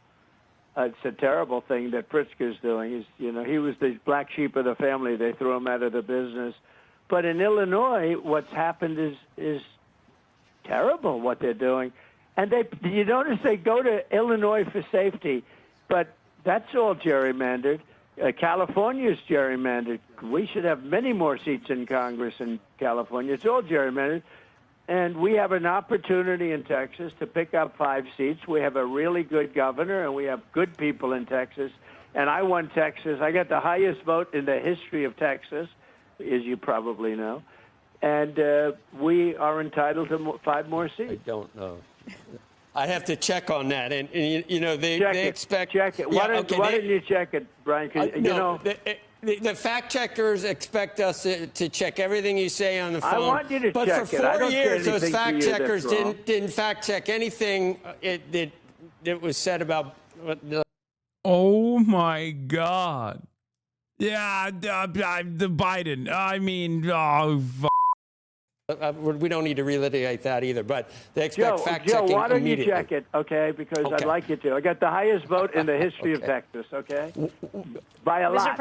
It's a terrible thing that Pritzker's doing. He was the black sheep of the family. They threw him out of the business. But in Illinois, what's happened is terrible, what they're doing. And you notice they go to Illinois for safety, but that's all gerrymandered. California's gerrymandered. We should have many more seats in Congress in California. It's all gerrymandered. And we have an opportunity in Texas to pick up 5 seats. We have a really good governor, and we have good people in Texas. And I won Texas. I got the highest vote in the history of Texas, as you probably know. And we are entitled to 5 more seats. I don't know. I have to check on that, and they expect. Check it. Why didn't you check it, Brian? The fact checkers expect us to check everything you say on the phone. I want you to but check for it. 4 years, those fact checkers didn't fact check anything that was said about. Oh my God! Yeah, the Biden. I mean, we don't need to relitigate that either, but they expect fact-checking Joe, why don't you immediately. check it, okay? Because I'd like you to. I got the highest vote in the history of Texas, okay? By a lot.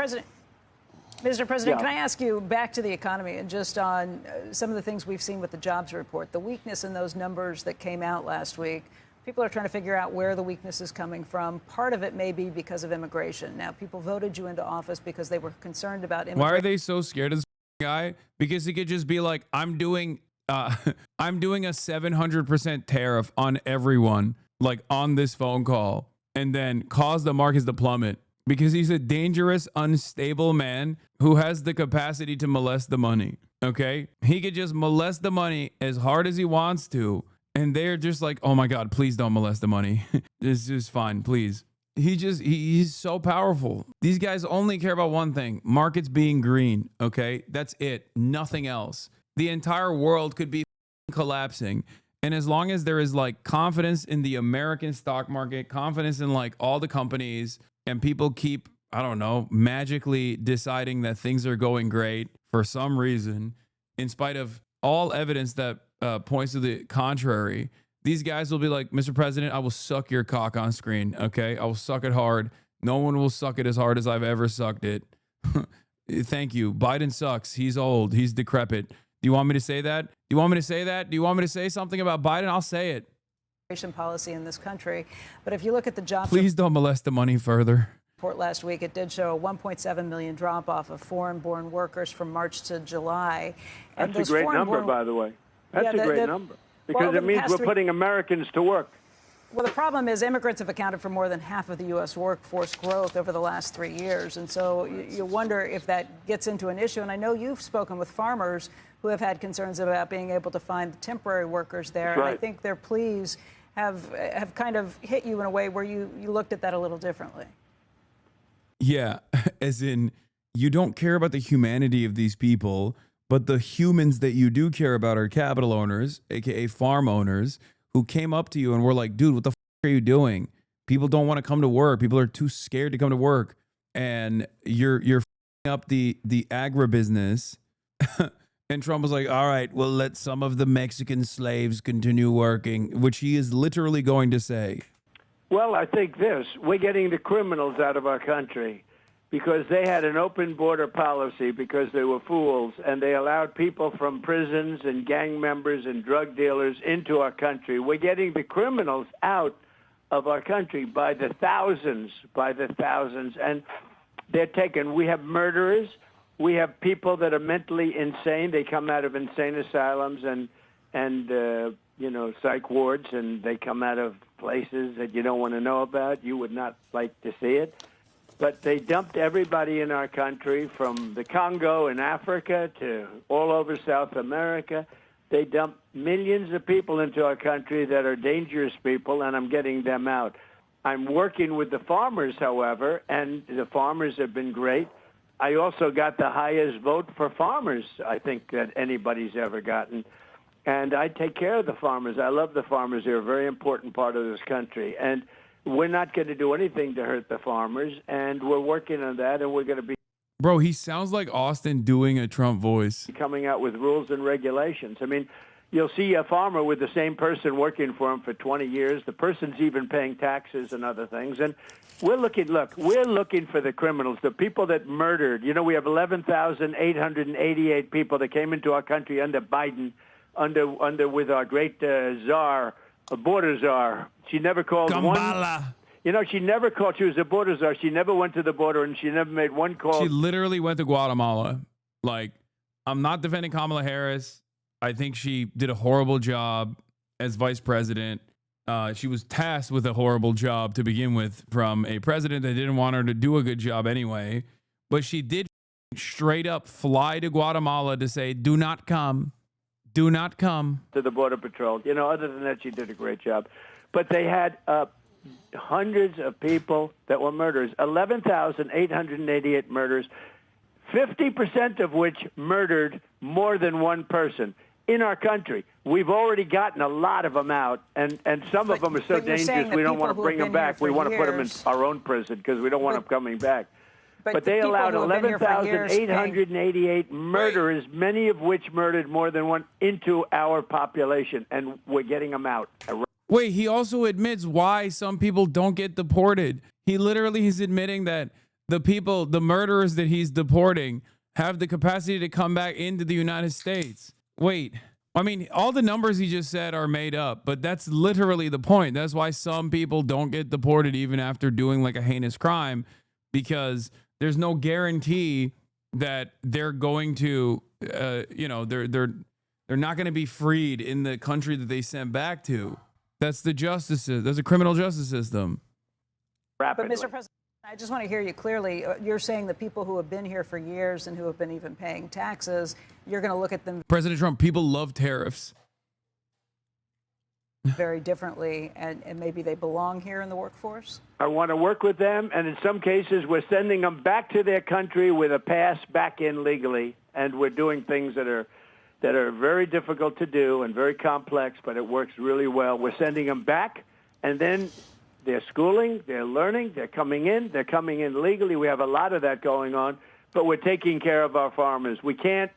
Mr. President, can I ask you back to the economy and just on some of the things we've seen with the jobs report, the weakness in those numbers that came out last week. People are trying to figure out where the weakness is coming from. Part of it may be because of immigration. Now, people voted you into office because they were concerned about immigration. Why are they so scared of this guy? Because he could just be like, I'm doing a 700% tariff on everyone, like on this phone call, and then cause the markets to plummet because he's a dangerous, unstable man who has the capacity to molest the money. Okay, he could just molest the money as hard as he wants to, and they're just like, oh my God, please don't molest the money. This is fine, please. He's so powerful. These guys only care about one thing, markets being green, okay? That's it, nothing else. The entire world could be collapsing. And as long as there is like confidence in the American stock market, confidence in like all the companies, and people keep, I don't know, magically deciding that things are going great for some reason, in spite of all evidence that points to the contrary, these guys will be like, Mr. President, I will suck your cock on screen, okay? I will suck it hard. No one will suck it as hard as I've ever sucked it. Thank you. Biden sucks. He's old. He's decrepit. Do you want me to say that? Do you want me to say that? Do you want me to say something about Biden? I'll say it. Policy in this country. But if you look at the jobs Please don't molest the money further. report last week, it did show a 1.7 million drop off of foreign-born workers from March to July. That's a great number, by the way. That's Yeah, a great number because over it the means past we're three- putting Americans to work. Well, the problem is immigrants have accounted for more than half of the U.S. workforce growth over the last 3 years. And so you wonder if that gets into an issue. And I know you've spoken with farmers who have had concerns about being able to find temporary workers there. That's right. And I think their pleas have kind of hit you in a way where you looked at that a little differently. Yeah, as in you don't care about the humanity of these people, but the humans that you do care about are capital owners, aka farm owners, who came up to you and were like, dude, what the are you doing? People don't want to come to work. People are too scared to come to work. And you're up the agribusiness. And Trump was like, all right, well, let some of the Mexican slaves continue working, which he is literally going to say. Well, I think this. We're getting the criminals out of our country because they had an open border policy because they were fools, and they allowed people from prisons and gang members and drug dealers into our country. We're getting the criminals out of our country by the thousands, and they're taken. We have murderers. We have people that are mentally insane. They come out of insane asylums and psych wards, and they come out of places that you don't want to know about. You would not like to see it. But they dumped everybody in our country from the Congo in Africa to all over South America. They dumped millions of people into our country that are dangerous people, and I'm getting them out. I'm working with the farmers, however, and the farmers have been great. I also got the highest vote for farmers, I think, that anybody's ever gotten. And I take care of the farmers. I love the farmers. They're a very important part of this country. And we're not going to do anything to hurt the farmers, and we're working on that, and we're going to be Bro, he sounds like Austin doing a Trump voice. coming out with rules and regulations. I mean, you'll see a farmer with the same person working for him for 20 years. The person's even paying taxes and other things. And we're looking for the criminals, the people that murdered. You know, we have 11,888 people that came into our country under Biden, with our great czar, a border czar. She never called Gambala. one. You know, she never called. She was a border czar. She never went to the border, and she never made one call. She literally went to Guatemala. Like, I'm not defending Kamala Harris. I think she did a horrible job as vice president. She was tasked with a horrible job to begin with from a president that didn't want her to do a good job anyway. But she did straight up fly to Guatemala to say, do not come. Do not come. To the Border Patrol. You know, other than that, she did a great job. But they had hundreds of people that were murderers, 11,888 murders, 50% of which murdered more than one person in our country. We've already gotten a lot of them out, and some of them are so dangerous we don't want to bring them back. We want to put them in our own prison because we don't want them coming back. But they allowed 11,888 murderers, many of which murdered more than one, into our population, and we're getting them out. Wait, he also admits why some people don't get deported. He literally is admitting that the murderers that he's deporting have the capacity to come back into the United States. Wait, I mean, all the numbers he just said are made up, but that's literally the point. That's why some people don't get deported even after doing like a heinous crime, because there's no guarantee that they're going to, they're not going to be freed in the country that they sent back to. That's the justice. That's a criminal justice system. Rapidly. But Mr. President, I just want to hear you clearly. You're saying the people who have been here for years and who have been even paying taxes, you're going to look at them President Trump, people love tariffs very differently, and maybe they belong here in the workforce? I want to work with them, and in some cases, we're sending them back to their country with a pass back in legally, and we're doing things that are very difficult to do and very complex, but it works really well. We're sending them back, and then they're schooling, they're learning, they're coming in legally. We have a lot of that going on, but we're taking care of our farmers. We can't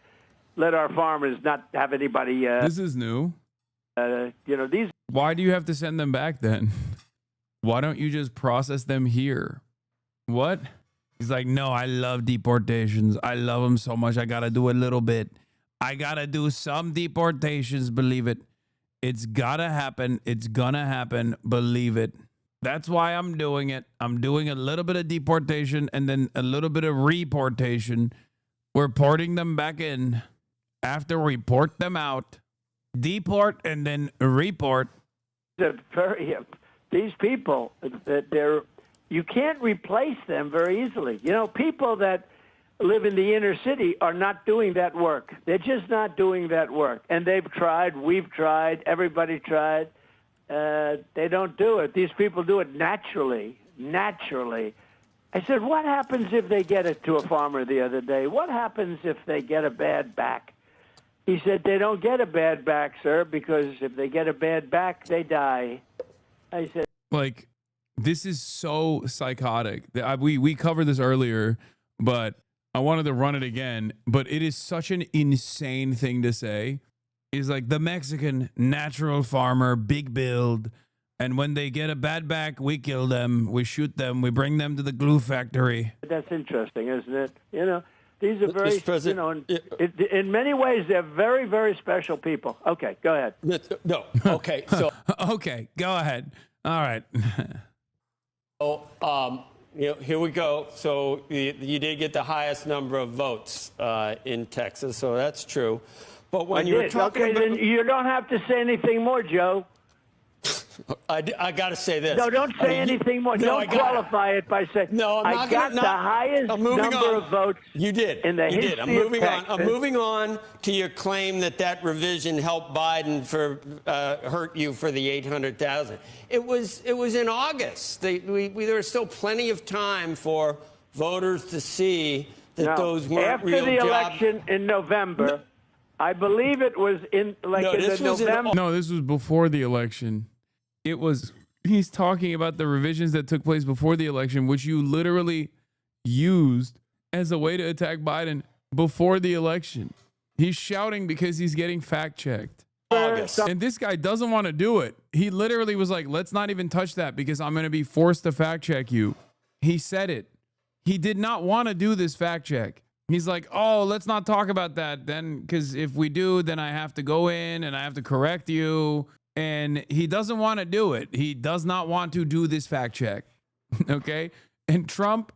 let our farmers not have anybody. This is new. These. Why do you have to send them back then? Why don't you just process them here? What? He's like, no, I love deportations. I love them so much. I got to do a little bit. I got to do some deportations. Believe it. It's got to happen. It's going to happen. Believe it. That's why I'm doing it. I'm doing a little bit of deportation and then a little bit of reportation. We're porting them back in. After we port them out, deport and then report. These people, you can't replace them very easily. You know, people that live in the inner city are not doing that work. They're just not doing that work. And they've tried, we've tried, everybody tried. They don't do it. These people do it naturally. I said, what happens if they get it to a farmer the other day? What happens if they get a bad back? He said, they don't get a bad back, sir, because if they get a bad back, they die. I said, like, this is so psychotic. We covered this earlier, but I wanted to run it again. But it is such an insane thing to say. Is like the Mexican natural farmer, big build. And when they get a bad back, we kill them, we shoot them, we bring them to the glue factory. That's interesting, isn't it? You know, these are very, you know, in many ways, they're very, very special people. Okay, go ahead. No, okay, so. Okay, go ahead. All right. So, you know, here we go. So you did get the highest number of votes in Texas, so that's true. But when you were talking about, then you don't have to say anything more, Joe. I got to say this. No, don't say anything more. No, don't qualify it by saying, no, I got the highest number of votes you did. in the you history did. I'm moving of on. Texas. I'm moving on to your claim that revision helped Biden hurt you for the 800,000. It was in August. There was still plenty of time for voters to see that those weren't real jobs. After the election in November, I believe it was in November. No, this was before the election. He's talking about the revisions that took place before the election, which you literally used as a way to attack Biden before the election. He's shouting because he's getting fact checked. August. And this guy doesn't want to do it. He literally was like, let's not even touch that because I'm going to be forced to fact check you. He said it. He did not want to do this fact check. He's like, oh, let's not talk about that then, because if we do, then I have to go in and I have to correct you. And he doesn't want to do it. He does not want to do this fact check. Okay? And Trump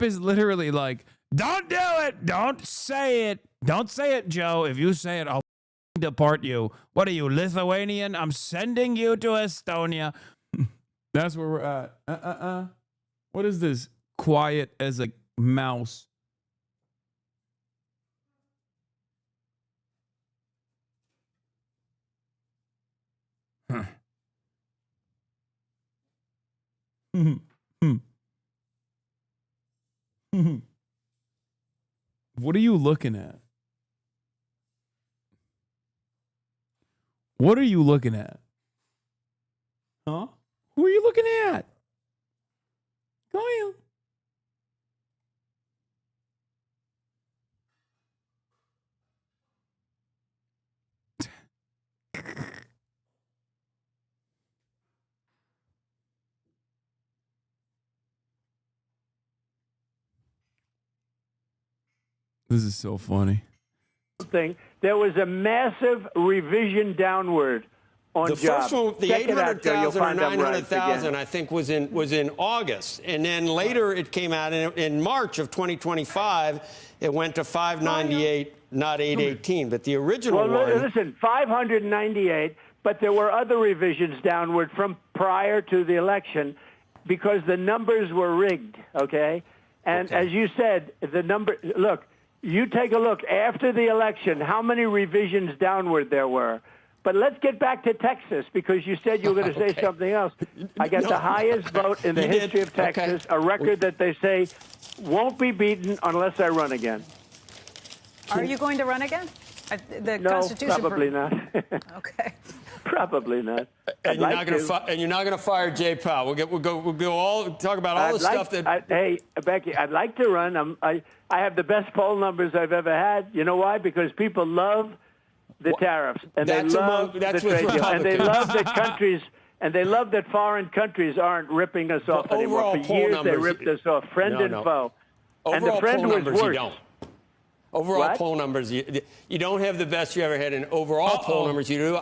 is literally like, don't do it. Don't say it. Don't say it, Joe. If you say it, I'll deport you. What are you, Lithuanian? I'm sending you to Estonia. That's where we're at. What is this? Quiet as a mouse. Huh. What are you looking at? What are you looking at? Huh? Who are you looking at? Go on. This is so funny. There was a massive revision downward on the jobs. first one, the 800,000 or 900,000, I think, was in August, and then later it came out in March of 2025. It went to 598, not 818, but the original one. Listen, 598, but there were other revisions downward from prior to the election because the numbers were rigged. Okay, and as you said, the number. Look. You take a look after the election, how many revisions downward there were. But let's get back to Texas because you said you were going to say something else. I got the highest vote in the history of Texas, a record that they say won't be beaten unless I run again. Are you going to run again? The no, Constitution probably not. Okay. Probably not. And you're not going to fire Jay Powell. We'll go all talk about all the stuff that. Hey, Becky, I'd like to run. I have the best poll numbers I've ever had. You know why? Because people love the tariffs and they love the trade deal, and they love that countries and they love that foreign countries aren't ripping us off anymore. For years they ripped us off, friend and foe. And the friend was worse. Overall poll numbers, you don't have the best you ever had in overall poll numbers. You do.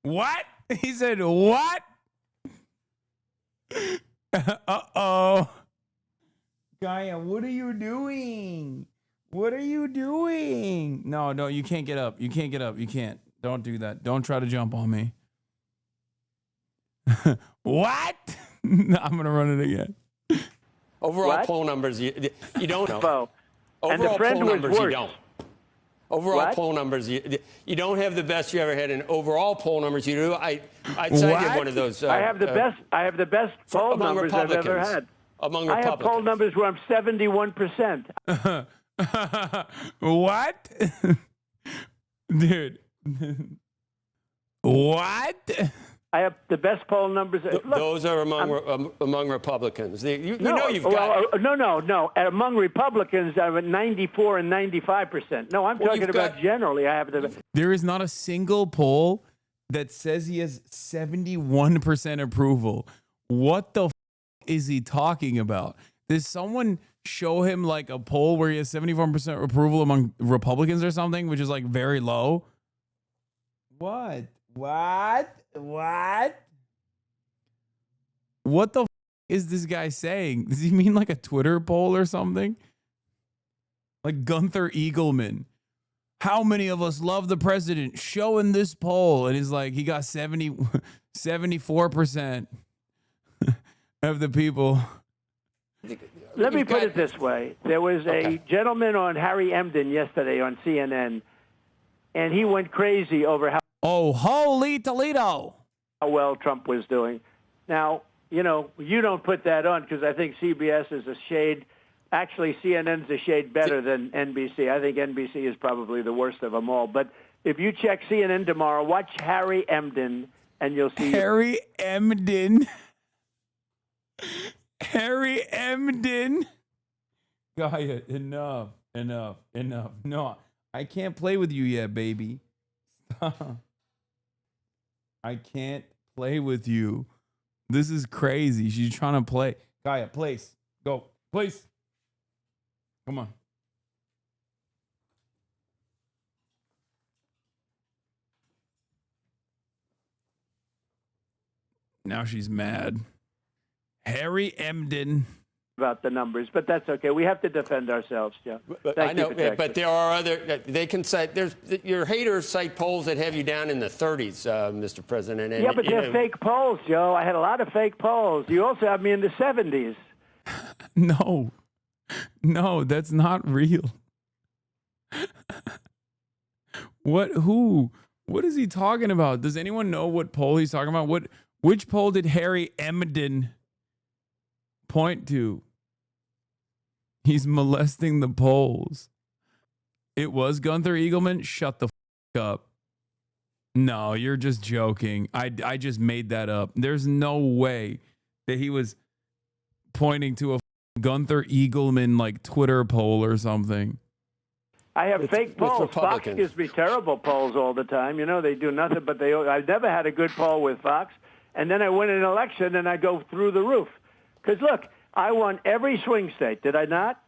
What? He said, what? Gaia, what are you doing? What are you doing? No, you can't get up. You can't get up. You can't. Don't do that. Don't try to jump on me. What? No, I'm going to run it again. Overall poll numbers, you don't know. Overall poll numbers, you don't. Overall poll numbers, you don't have the best you ever had in overall poll numbers. You do. I'd say I have one of those. I have the best. I have the best poll numbers I've ever had. Among I Republicans. have poll numbers where I'm 71%. What? Dude. What? I have the best poll numbers. Look, those are among Republicans. You know you've got. No. Among Republicans, I'm at 94 and 95%. No, I'm talking about generally. I have the. There is not a single poll that says he has 71% approval. What the is he talking about? Does someone show him like a poll where he has 74% approval among Republicans or something, which is like very low? What the is this guy saying? Does he mean like a Twitter poll or something? Like Gunther Eagleman. How many of us love the president? Showing this poll. And he's like, he got 74% of the people. Let me put it this way. There was a gentleman on Harry Emden yesterday on CNN, and he went crazy over how holy Toledo, how well Trump was doing. Now, you don't put that on because I think CBS is a shade. Actually, CNN's a shade better than NBC. I think NBC is probably the worst of them all. But if you check CNN tomorrow, watch Harry Emden, and you'll see Harry Emden. Harry Emden. Gaia, enough. No, I can't play with you yet, baby. Stop. I can't play with you. This is crazy. She's trying to play. Gaia, place. Go. Place. Come on. Now she's mad. Harry Emden. About the numbers, but that's okay. We have to defend ourselves, Joe. I know, but there are other. They can cite. Your haters cite polls that have you down in the 30s, Mr. President. And, yeah, but they're fake polls, Joe. I had a lot of fake polls. You also have me in the 70s. No, that's not real. What? Who? What is he talking about? Does anyone know what poll he's talking about? Which poll did Harry Emden point to? He's molesting the polls. It was Gunther Eagleman. Shut the up. No, you're just joking. I just made that up. There's no way that he was pointing to a Gunther Eagleman like Twitter poll or something. I have fake polls. Fox gives me terrible polls all the time. They do nothing but I've never had a good poll with Fox. And then I win an election and I go through the roof. Because look, I won every swing state, did I not?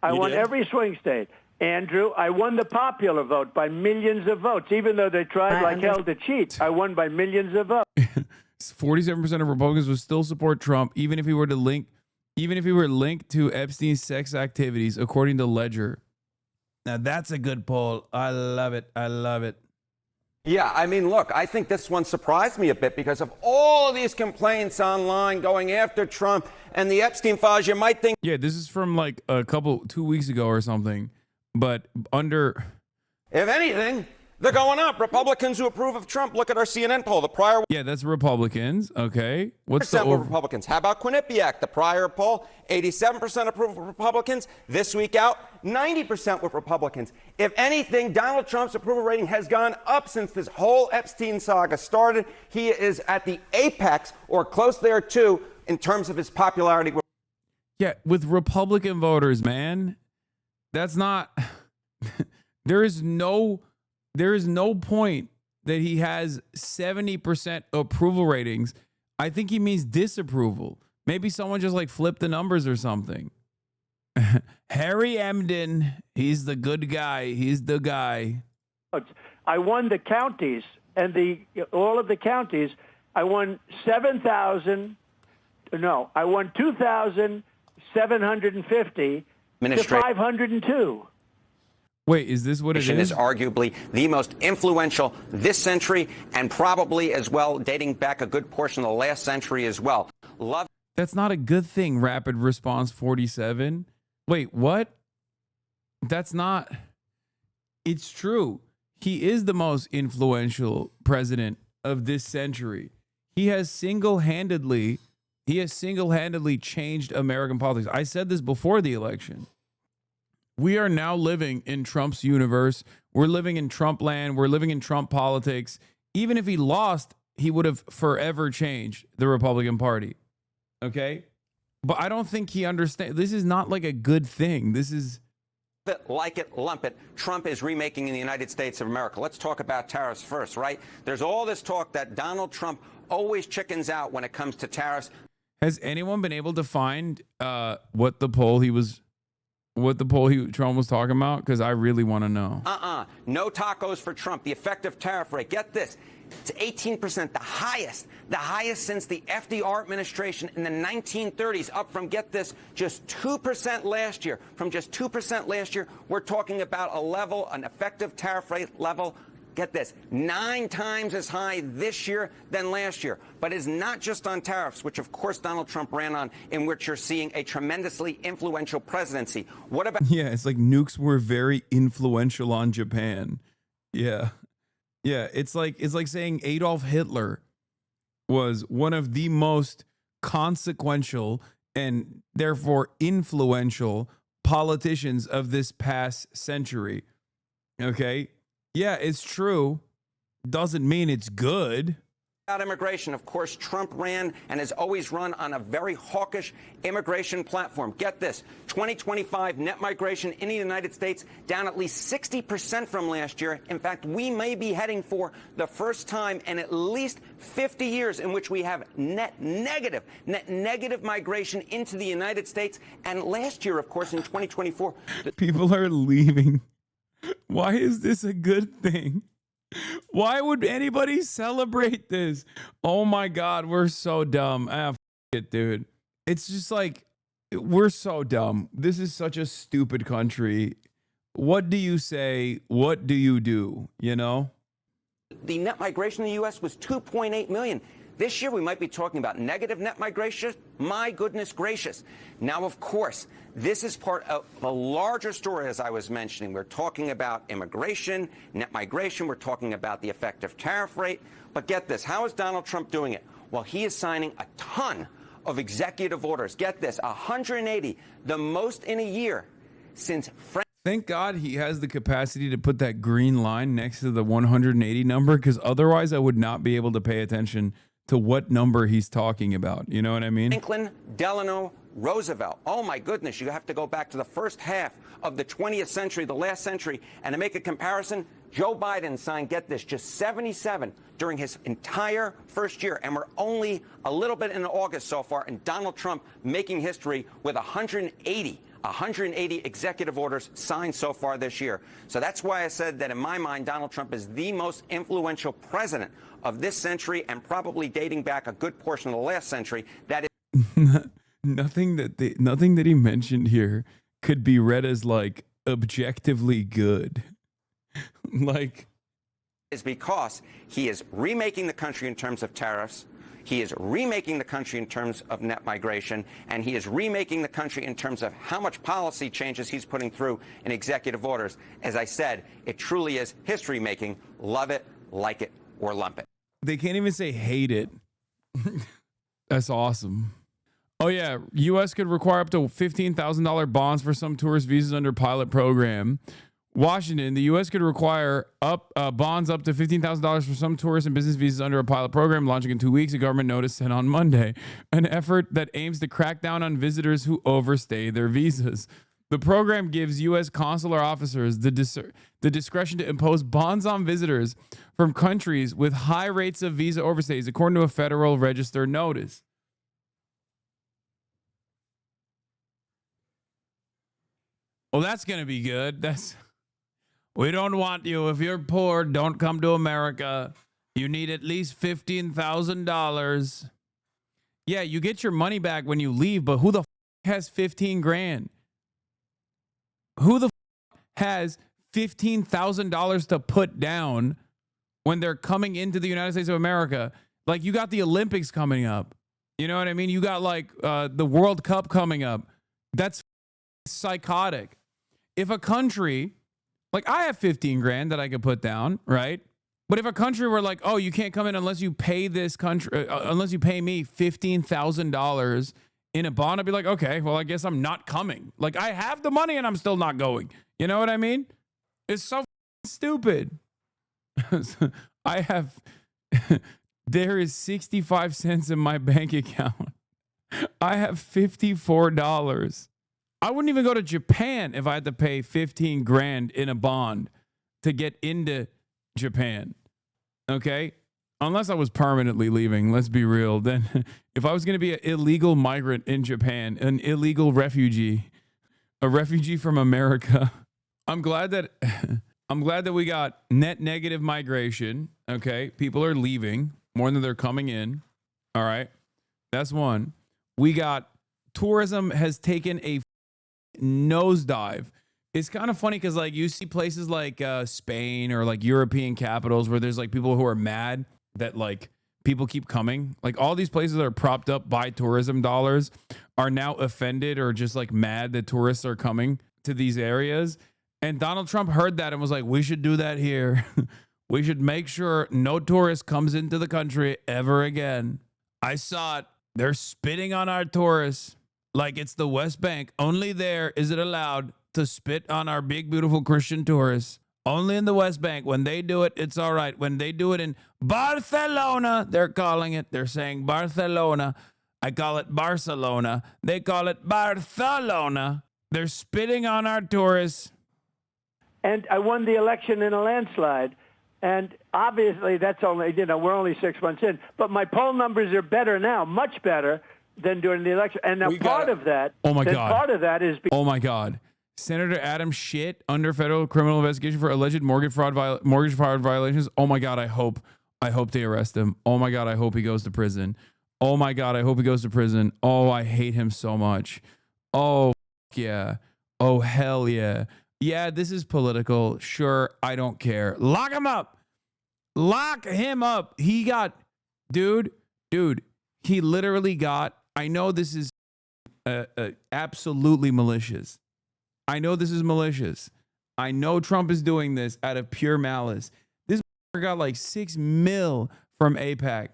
I won every swing state. Andrew, I won the popular vote by millions of votes. Even though they tried like hell to cheat, I won by millions of votes. 47% of Republicans would still support Trump, even if he were linked to Epstein's sex activities, according to Ledger. Now that's a good poll. I love it. Yeah, I mean, look, I think this one surprised me a bit because of all these complaints online going after Trump and the Epstein files. You might think. Yeah, this is from like 2 weeks ago or something. But under. If anything, they're going up. Republicans who approve of Trump. Look at our CNN poll. The prior. Yeah, that's Republicans. Okay. What's the Republicans? How about Quinnipiac? The prior poll, 87% approve of Republicans. This week out, 90% with Republicans. If anything, Donald Trump's approval rating has gone up since this whole Epstein saga started. He is at the apex or close there too in terms of his popularity. Yeah, with Republican voters, man. That's not. There is no point that he has 70% approval ratings. I think he means disapproval. Maybe someone just like flipped the numbers or something. Harry Emden, he's the good guy. He's the guy. I won the counties and all of the counties. I won 2,750 to 502. Wait, is this what it is is? arguably the most influential this century, and probably as well dating back a good portion of the last century as well. That's not a good thing, Rapid Response 47. Wait, what? That's not... It's true. He is the most influential president of this century. He has single-handedly changed American politics. I said this before the election. We are now living in Trump's universe. We're living in Trump land. We're living in Trump politics. Even if he lost, he would have forever changed the Republican Party. Okay? But I don't think he understands. This is not like a good thing. This is... Like it, lump it. Trump is remaking in the United States of America. Let's talk about tariffs first, right? There's all this talk that Donald Trump always chickens out when it comes to tariffs. Has anyone been able to find what the poll Trump was talking about? Because I really want to know. No tacos for Trump. The effective tariff rate, get this, it's 18%, the highest since the FDR administration in the 1930s, up from, get this, just 2% last year. From just 2% last year, we're talking about a level, an effective tariff rate level, get this, 9 times as high this year than last year. But it's not just on tariffs, which of course Donald Trump ran on, in which you're seeing a tremendously influential presidency. What about... Yeah, it's like nukes were very influential on Japan. Yeah. Yeah, it's like saying Adolf Hitler was one of the most consequential and therefore influential politicians of this past century. Okay? Yeah, it's true. Doesn't mean it's good. About immigration, of course, Trump ran and has always run on a very hawkish immigration platform. Get this, 2025 net migration in the United States down at least 60% from last year. In fact, we may be heading for the first time in at least 50 years in which we have net negative migration into the United States. And last year, of course, in 2024... People are leaving. Why is this a good thing? Why would anybody celebrate this? Oh my God, we're so dumb. F it, dude. It's just like, we're so dumb. This is such a stupid country. What do you say? What do you do? You know? The net migration in the U.S. was 2.8 million. This year, we might be talking about negative net migration. My goodness gracious. Now, of course, this is part of a larger story, as I was mentioning. We're talking about immigration, net migration. We're talking about the effective tariff rate. But get this. How is Donald Trump doing it? Well, he is signing a ton of executive orders. Get this, 180, the most in a year since... Thank God he has the capacity to put that green line next to the 180 number, because otherwise I would not be able to pay attention to what number he's talking about. You know what I mean? Franklin Delano Roosevelt. Oh my goodness, you have to go back to the first half of the 20th century, the last century, and to make a comparison, Joe Biden signed, get this, just 77 during his entire first year, and we're only a little bit in August so far, and Donald Trump making history with 180 executive orders signed so far this year. So that's why I said that in my mind, Donald Trump is the most influential president of this century, and probably dating back a good portion of the last century. That is nothing that he mentioned here could be read as like objectively good. Like, is because he is remaking the country in terms of tariffs. He is remaking the country in terms of net migration, and he is remaking the country in terms of how much policy changes he's putting through in executive orders. As I said, it truly is history making. Love it, like it, or lump it. They can't even say hate it. That's awesome. Oh yeah, U.S. could require up to $15,000 bonds for some tourist visas under pilot program. Washington, the U.S. could require bonds up to $15,000 for some tourist and business visas under a pilot program launching in 2 weeks, a government notice said on Monday. An effort that aims to crack down on visitors who overstay their visas. The program gives U.S. consular officers the discretion to impose bonds on visitors from countries with high rates of visa overstays, according to a Federal Register notice. Well, that's going to be good. We don't want you. If you're poor, don't come to America. You need at least $15,000. Yeah, you get your money back when you leave, but who the has 15 grand? Who the has $15,000 to put down when they're coming into the United States of America. Like, you got the Olympics coming up. You know what I mean? You got like the World Cup coming up. That's psychotic. If a country, like, I have 15 grand that I could put down, right? But if a country were like, oh, you can't come in unless you pay this country, unless you pay me $15,000 in a bond, I'd be like, okay, well, I guess I'm not coming. Like, I have the money and I'm still not going. You know what I mean? It's so stupid. I have, there is 65 cents in my bank account. I have $54. I wouldn't even go to Japan if I had to pay 15 grand in a bond to get into Japan. Okay? Unless I was permanently leaving, let's be real. Then if I was going to be an illegal migrant in Japan, an illegal refugee, a refugee from America, I'm glad that we got net negative migration. Okay? People are leaving more than they're coming in. All right? That's one. We got tourism has taken a nosedive. It's kind of funny because, like, you see places like Spain or like European capitals where there's like people who are mad that like people keep coming. Like, all these places that are propped up by tourism dollars are now offended or just like mad that tourists are coming to these areas. And Donald Trump heard that and was like, we should do that here. We should make sure no tourist comes into the country ever again. I saw it. They're spitting on our tourists like it's the West Bank. Only there is it allowed to spit on our big, beautiful Christian tourists. Only in the West Bank. When they do it, it's all right. When they do it in Barcelona, they're calling it. They're saying Barcelona. I call it Barcelona. They call it Barcelona. They're spitting on our tourists. And I won the election in a landslide. And obviously that's only, we're only 6 months in. But my poll numbers are better now, much better than during the election. And now part of that is... Oh, my God. Senator Adam Schiff under federal criminal investigation for alleged mortgage fraud violations. Oh, my God, I hope they arrest him. Oh, my God, I hope he goes to prison. Oh, my God, I hope he goes to prison. Oh, I hate him so much. Oh, yeah. Oh, hell yeah. Yeah, this is political. Sure, I don't care. Lock him up. Lock him up. He got, dude, he literally got, I know this is absolutely malicious. I know this is malicious. I know Trump is doing this out of pure malice. This got like $6 million from AIPAC.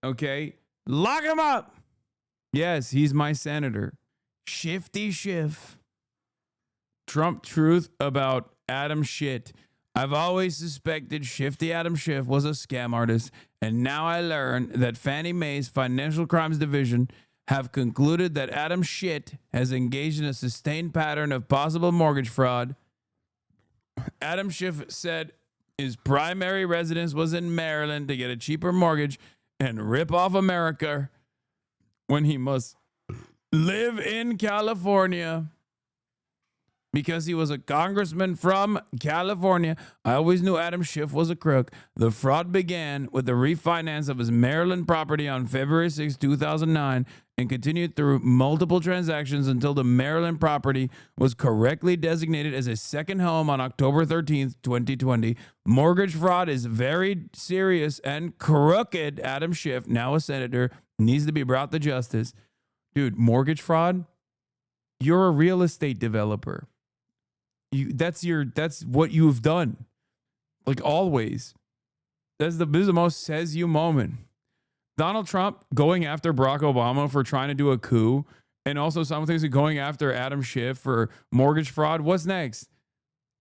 Okay? Lock him up. Yes, he's my senator. Shifty Schiff. Trump truth about Adam Schiff. I've always suspected Shifty Adam Schiff was a scam artist, and now I learn that Fannie Mae's Financial Crimes Division have concluded that Adam Schiff has engaged in a sustained pattern of possible mortgage fraud. Adam Schiff said his primary residence was in Maryland to get a cheaper mortgage and rip off America when he must live in California. Because he was a congressman from California. I always knew Adam Schiff was a crook. The fraud began with the refinance of his Maryland property on February 6, 2009, and continued through multiple transactions until the Maryland property was correctly designated as a second home on October 13th, 2020. Mortgage fraud is very serious and crooked. Adam Schiff, now a senator, needs to be brought to justice. Dude, mortgage fraud? You're a real estate developer. That's what you've done. Like, always. This is the most says you moment. Donald Trump going after Barack Obama for trying to do a coup, and also simultaneously going after Adam Schiff for mortgage fraud. What's next?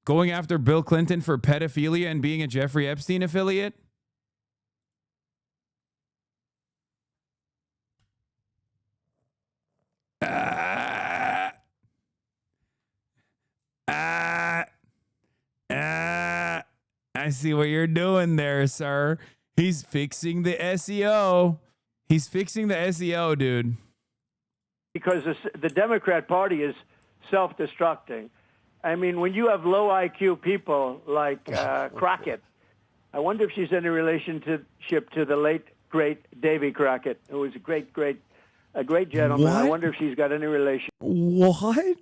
Going after Bill Clinton for pedophilia and being a Jeffrey Epstein affiliate? I see what you're doing there, sir. He's fixing the SEO. He's fixing the SEO, dude. Because the Democrat Party is self-destructing. I mean, when you have low IQ people like Crockett, I wonder if she's any relationship to the late, great Davy Crockett, who was a great gentleman. What? I wonder if she's got any relation. What?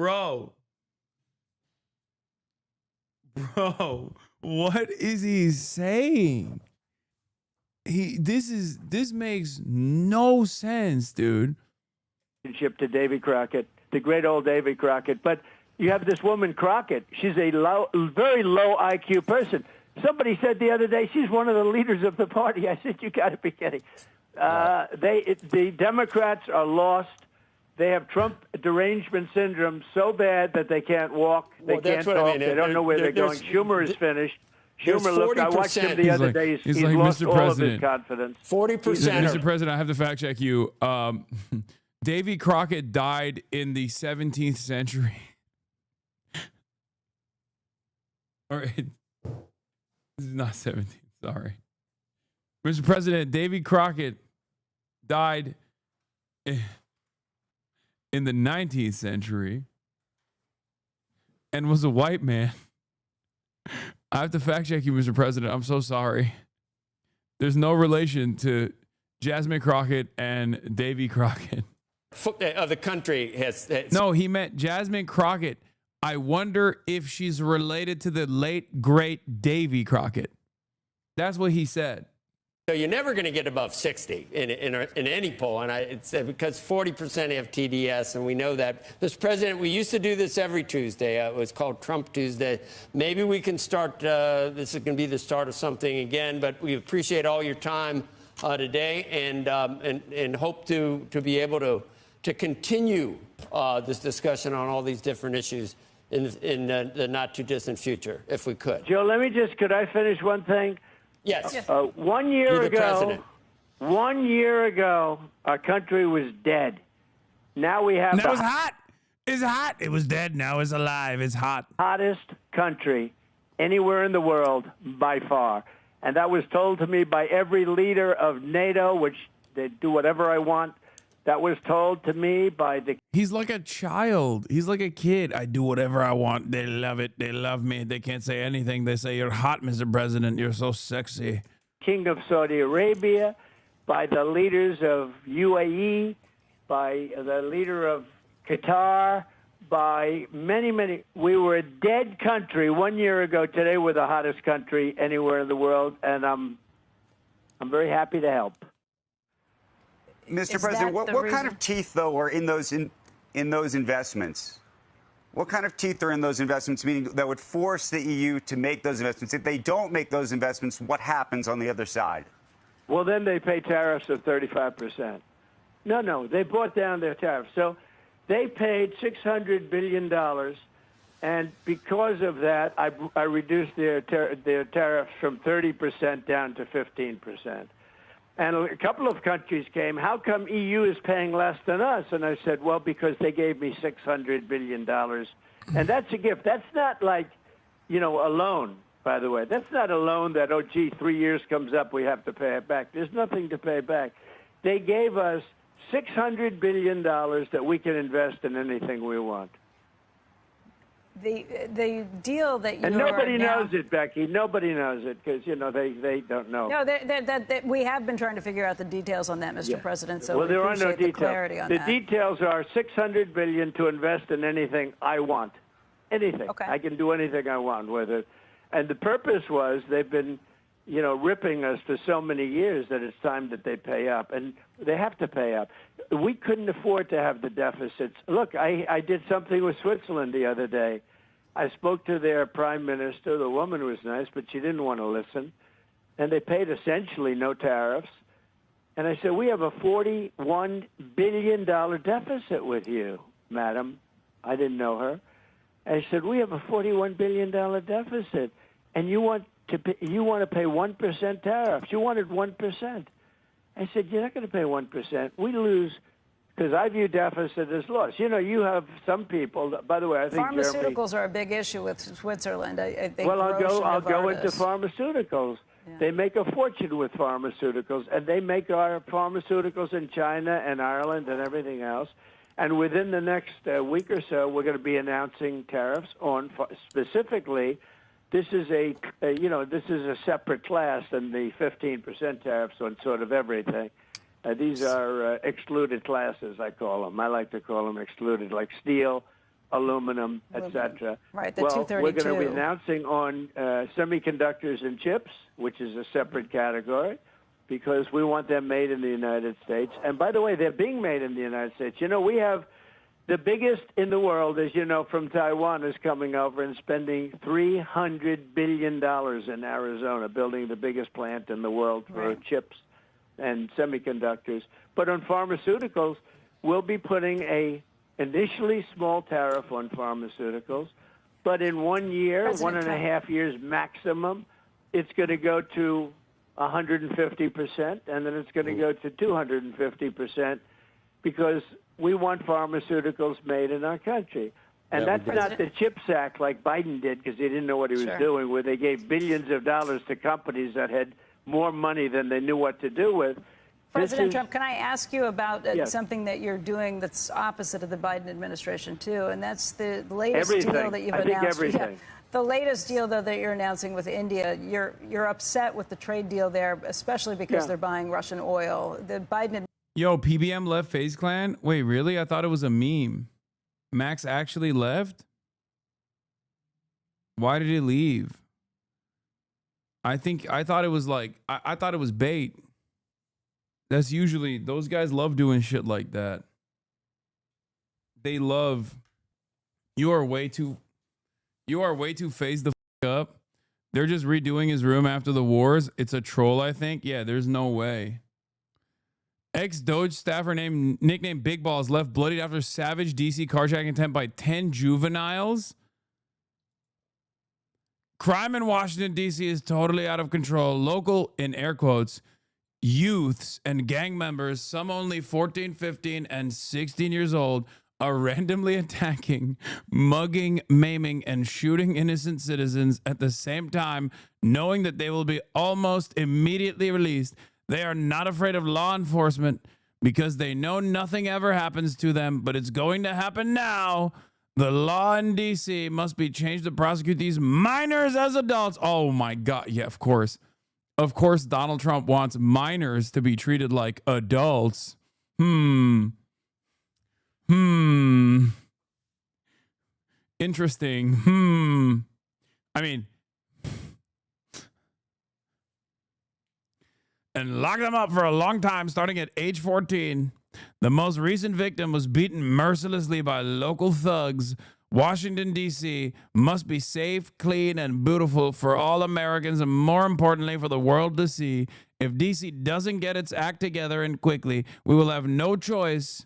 Bro, what is he saying? This makes no sense, dude. To Davy Crockett, the great old Davy Crockett. But you have this woman Crockett. She's a very low IQ person. Somebody said the other day she's one of the leaders of the party. I said, you got to be kidding. The Democrats are lost. They have Trump derangement syndrome so bad that they can't walk, they can't talk, I mean. They don't know where they're going. Schumer is finished. Schumer, look, I watched him the other day. He's like, lost all of his confidence. 40%. Mr. President, I have to fact check you. Davy Crockett died in the 17th century. Or this is not 17th, sorry. Mr. President, Davy Crockett died in the 19th century and was a white man. I have to fact check you, Mr. President. I'm so sorry. There's no relation to Jasmine Crockett and Davy Crockett. Of the country has No, he meant Jasmine Crockett. I wonder if she's related to the late, great Davy Crockett. That's what he said. So you're never going to get above 60 in any poll, and it's because 40% have TDS, and we know that. Mr. President, we used to do this every Tuesday. It was called Trump Tuesday. Maybe we can start. This is going to be the start of something again. But we appreciate all your time today, and hope to be able to continue this discussion on all these different issues in the not too distant future, if we could. Joe, could I finish one thing? Yes. 1 year ago, our country was dead. Now we have Now it's hot. It's hot. It was dead. Now it's alive. It's hot. Hottest country anywhere in the world by far. And that was told to me by every leader of NATO, which they do whatever I want. That was told to me by the... He's like a child. He's like a kid. I do whatever I want. They love it. They love me. They can't say anything. They say, you're hot, Mr. President. You're so sexy. King of Saudi Arabia, by the leaders of UAE, by the leader of Qatar, by many, many. We were a dead country 1 year ago. Today we're the hottest country anywhere in the world, and I'm very happy to help. Mr. President, what kind of teeth, though, are in those investments? What kind of teeth are in those investments, meaning that would force the EU to make those investments? If they don't make those investments, what happens on the other side? Well, then they pay tariffs of 35%. No, they brought down their tariffs. So they paid $600 billion, and because of that, I reduced their tariffs from 30% down to 15%. And a couple of countries came, how come EU is paying less than us? And I said, well, because they gave me $600 billion. And that's a gift. That's not like, a loan, by the way. That's not a loan that, 3 years comes up, we have to pay it back. There's nothing to pay back. They gave us $600 billion that we can invest in anything we want. The deal that you and nobody knows it, Becky. Nobody knows it because they don't know. No, we have been trying to figure out the details on that, Mr. President. So there are no details. Clarity on the that. details are $600 billion to invest in anything I want, anything. Okay. I can do anything I want with it, and the purpose was they've been, ripping us for so many years that it's time that they pay up, and they have to pay up. We couldn't afford to have the deficits. Look, I did something with Switzerland the other day. I spoke to their prime minister. The woman was nice, but she didn't want to listen. And they paid essentially no tariffs. And I said, we have a $41 billion deficit with you, madam. I didn't know her. I said, we have a $41 billion deficit. And you want to pay 1% tariffs. You wanted 1%. I said, you're not going to pay 1%. We lose... Because I view deficit as loss. You have some people. By the way, I think pharmaceuticals are a big issue with Switzerland. I think. Well, I'll go into pharmaceuticals. Yeah. They make a fortune with pharmaceuticals, and they make our pharmaceuticals in China and Ireland and everything else. And within the next week or so, we're going to be announcing tariffs on specifically. This is a separate class than the 15% tariffs on sort of everything. These are excluded classes, I call them. I like to call them excluded, like steel, aluminum, etc. Right, the well, 232. we're going to be announcing on semiconductors and chips, which is a separate category, because we want them made in the United States. And by the way, they're being made in the United States. You know, we have the biggest in the world, as you know, from Taiwan is coming over and spending $300 billion in Arizona, building the biggest plant in the world for chips and semiconductors. But on pharmaceuticals, we'll be putting a initially small tariff on pharmaceuticals, but in 1 year, 1.5 years maximum, it's going to go to 150%, and then it's going to go to 250%, because we want pharmaceuticals made in our country. And that's not the CHIPS Act like Biden did, because he didn't know what he was doing, where they gave billions of dollars to companies that had more money than they knew what to do with. President Trump, can I ask you about something that you're doing that's opposite of the Biden administration, too? And that's the latest deal that you've announced. Yeah. The latest deal, though, that you're announcing with India, you're upset with the trade deal there, especially because they're buying Russian oil. The Biden... Yo, PBM left FaZe Clan? Wait, really? I thought it was a meme. Max actually left? Why did he leave? I thought it was like, I thought it was bait. That's usually, those guys love doing shit like that. They love, you are way too phased the fuck up. They're just redoing his room after the wars. It's a troll, I think. Yeah, there's no way. Ex-Doge staffer nicknamed Big Balls left bloodied after savage DC carjacking attempt by 10 juveniles. Crime in Washington, D.C. is totally out of control. Local, in air quotes, youths and gang members, some only 14, 15, and 16 years old, are randomly attacking, mugging, maiming, and shooting innocent citizens at the same time, knowing that they will be almost immediately released. They are not afraid of law enforcement because they know nothing ever happens to them, but it's going to happen now. The law in D.C. must be changed to prosecute these minors as adults. Oh, my God. Yeah, of course. Of course, Donald Trump wants minors to be treated like adults. Interesting. I mean, and lock them up for a long time, starting at age 14. The most recent victim was beaten mercilessly by local thugs. Washington, D.C. must be safe, clean, and beautiful for all Americans, and more importantly, for the world to see. If D.C. doesn't get its act together and quickly, we will have no choice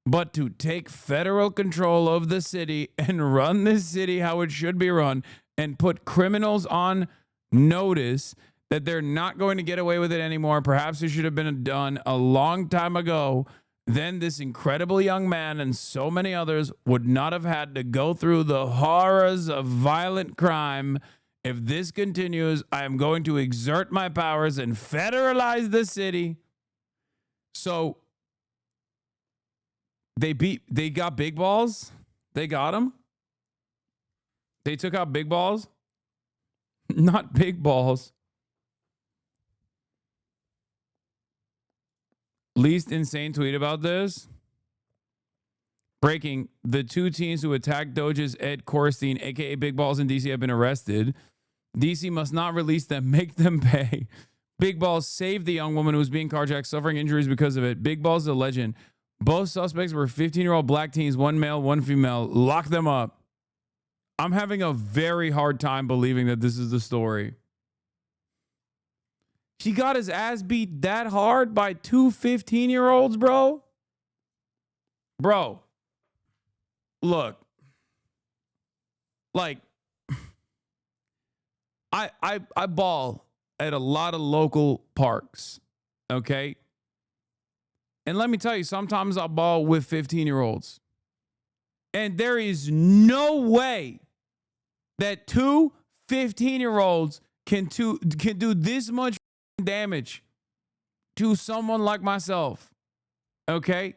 but to take federal control of the city and run this city how it should be run, and put criminals on notice that they're not going to get away with it anymore. Perhaps it should have been done a long time ago. Then this incredible young man and so many others would not have had to go through the horrors of violent crime. If this continues, I am going to exert my powers and federalize the city. So they got Big Balls. They got him. They took out Big Balls. Not Big Balls. Least insane tweet about this. Breaking: the two teens who attacked Doge's Ed Korstein, aka Big Balls, in DC have been arrested. DC must not release them, make them pay. Big Balls saved the young woman who was being carjacked, suffering injuries because of it. Big Balls is a legend. Both suspects were 15-year-old black teens, one male, one female. Lock them up. I'm having a very hard time believing that this is the story. He got his ass beat that hard by two 15-year-olds, bro. Bro, look, like, I ball at a lot of local parks, okay? And let me tell you, sometimes I ball with 15-year-olds. And there is no way that two 15-year-olds can do this much damage to someone like myself, okay?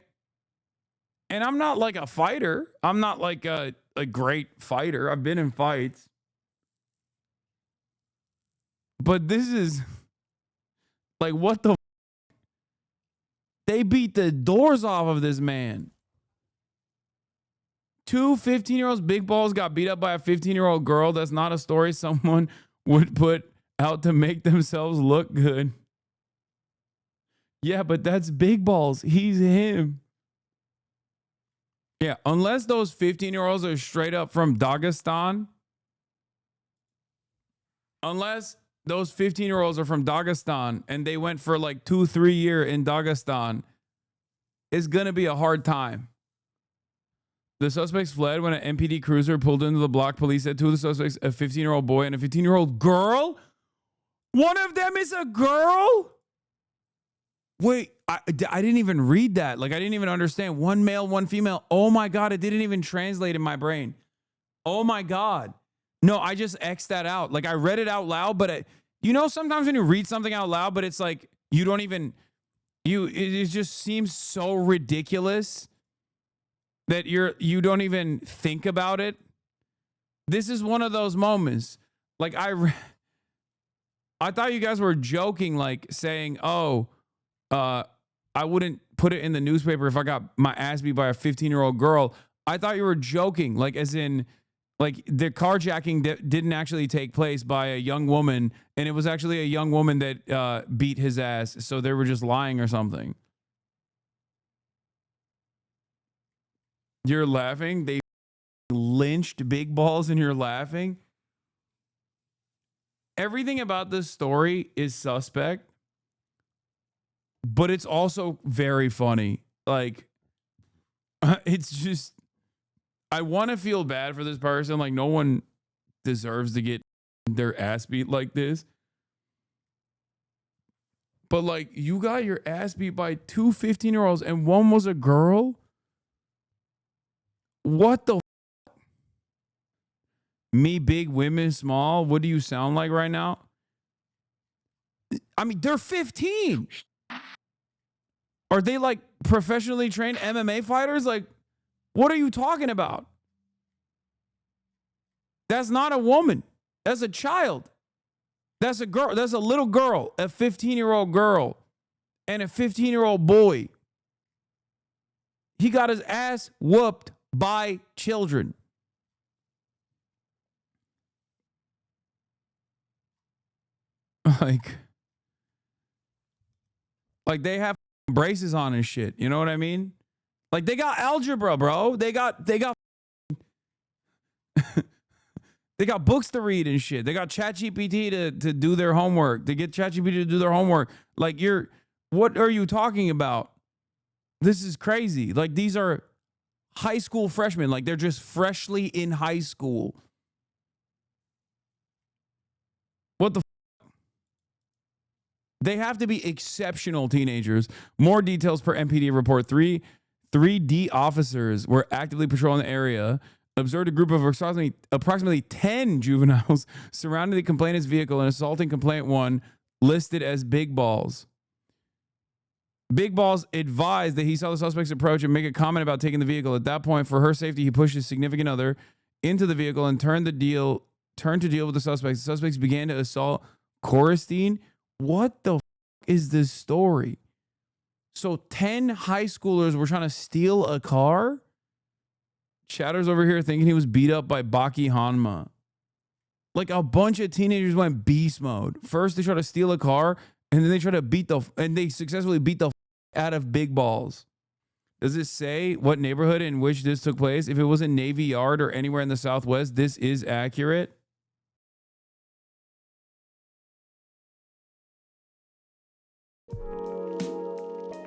And I'm not like a fighter. I'm not like a great fighter. I've been in fights. But this is like, what the they beat the doors off of this man. two 15-year-olds, big balls, got beat up by a 15-year-old girl. That's not a story someone would put out to make themselves look good. Yeah, but that's big balls. He's him. Yeah, unless those 15-year-olds are straight up from Dagestan. Unless those 15-year-olds are from Dagestan and they went for like 2-3 years in Dagestan, it's going to be a hard time. The suspects fled when an MPD cruiser pulled into the block. Police said two of the suspects, a 15-year-old boy and a 15-year-old girl. One of them is a girl? Wait, I didn't even read that. Like, I didn't even understand. One male, one female. Oh my God, it didn't even translate in my brain. Oh my God. No, I just X'd that out. Like, I read it out loud, but you know, sometimes when you read something out loud, but it's like, you don't even, it just seems so ridiculous that you don't even think about it. This is one of those moments. Like, I thought you guys were joking, like saying, oh, I wouldn't put it in the newspaper if I got my ass beat by a 15-year-old girl. I thought you were joking, like as in, like the carjacking didn't actually take place by a young woman, and it was actually a young woman that beat his ass. So they were just lying or something. You're laughing? They lynched big balls and you're laughing? Everything about this story is suspect, but it's also very funny. Like, it's just, I want to feel bad for this person. Like, no one deserves to get their ass beat like this. But, like, you got your ass beat by two 15-year-olds and one was a girl? What the f***? Me big, women small? What do you sound like right now? I mean, they're 15. Are they like professionally trained MMA fighters? Like, what are you talking about? That's not a woman. That's a child. That's a girl. That's a little girl, a 15-year-old girl and a 15-year-old boy. He got his ass whooped by children. Like they have braces on and shit. You know what I mean? Like they got algebra, bro. They got they got books to read and shit. They got ChatGPT to do their homework. They get ChatGPT to do their homework. Like what are you talking about? This is crazy. Like these are high school freshmen. Like they're just freshly in high school. What the They have to be exceptional teenagers. More details per MPD report. 3D officers were actively patrolling the area, observed a group of approximately 10 juveniles surrounding the complainant's vehicle and assaulting complainant one, listed as Big Balls. Big Balls advised that he saw the suspects approach and make a comment about taking the vehicle. At that point, for her safety, he pushed his significant other into the vehicle and turned to deal with the suspects. The suspects began to assault Coristine. What the f is this story? So 10 high schoolers were trying to steal a car? Chatter's over here thinking he was beat up by Baki Hanma. Like a bunch of teenagers went beast mode. First they try to steal a car, and then they try to they successfully beat the f out of Big Balls. Does it say what neighborhood in which this took place? If it was in Navy Yard or anywhere in the Southwest, this is accurate.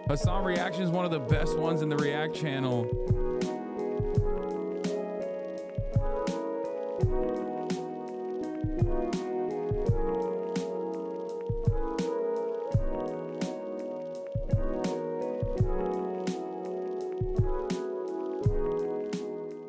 Hasan Reaction is one of the best ones in the React channel.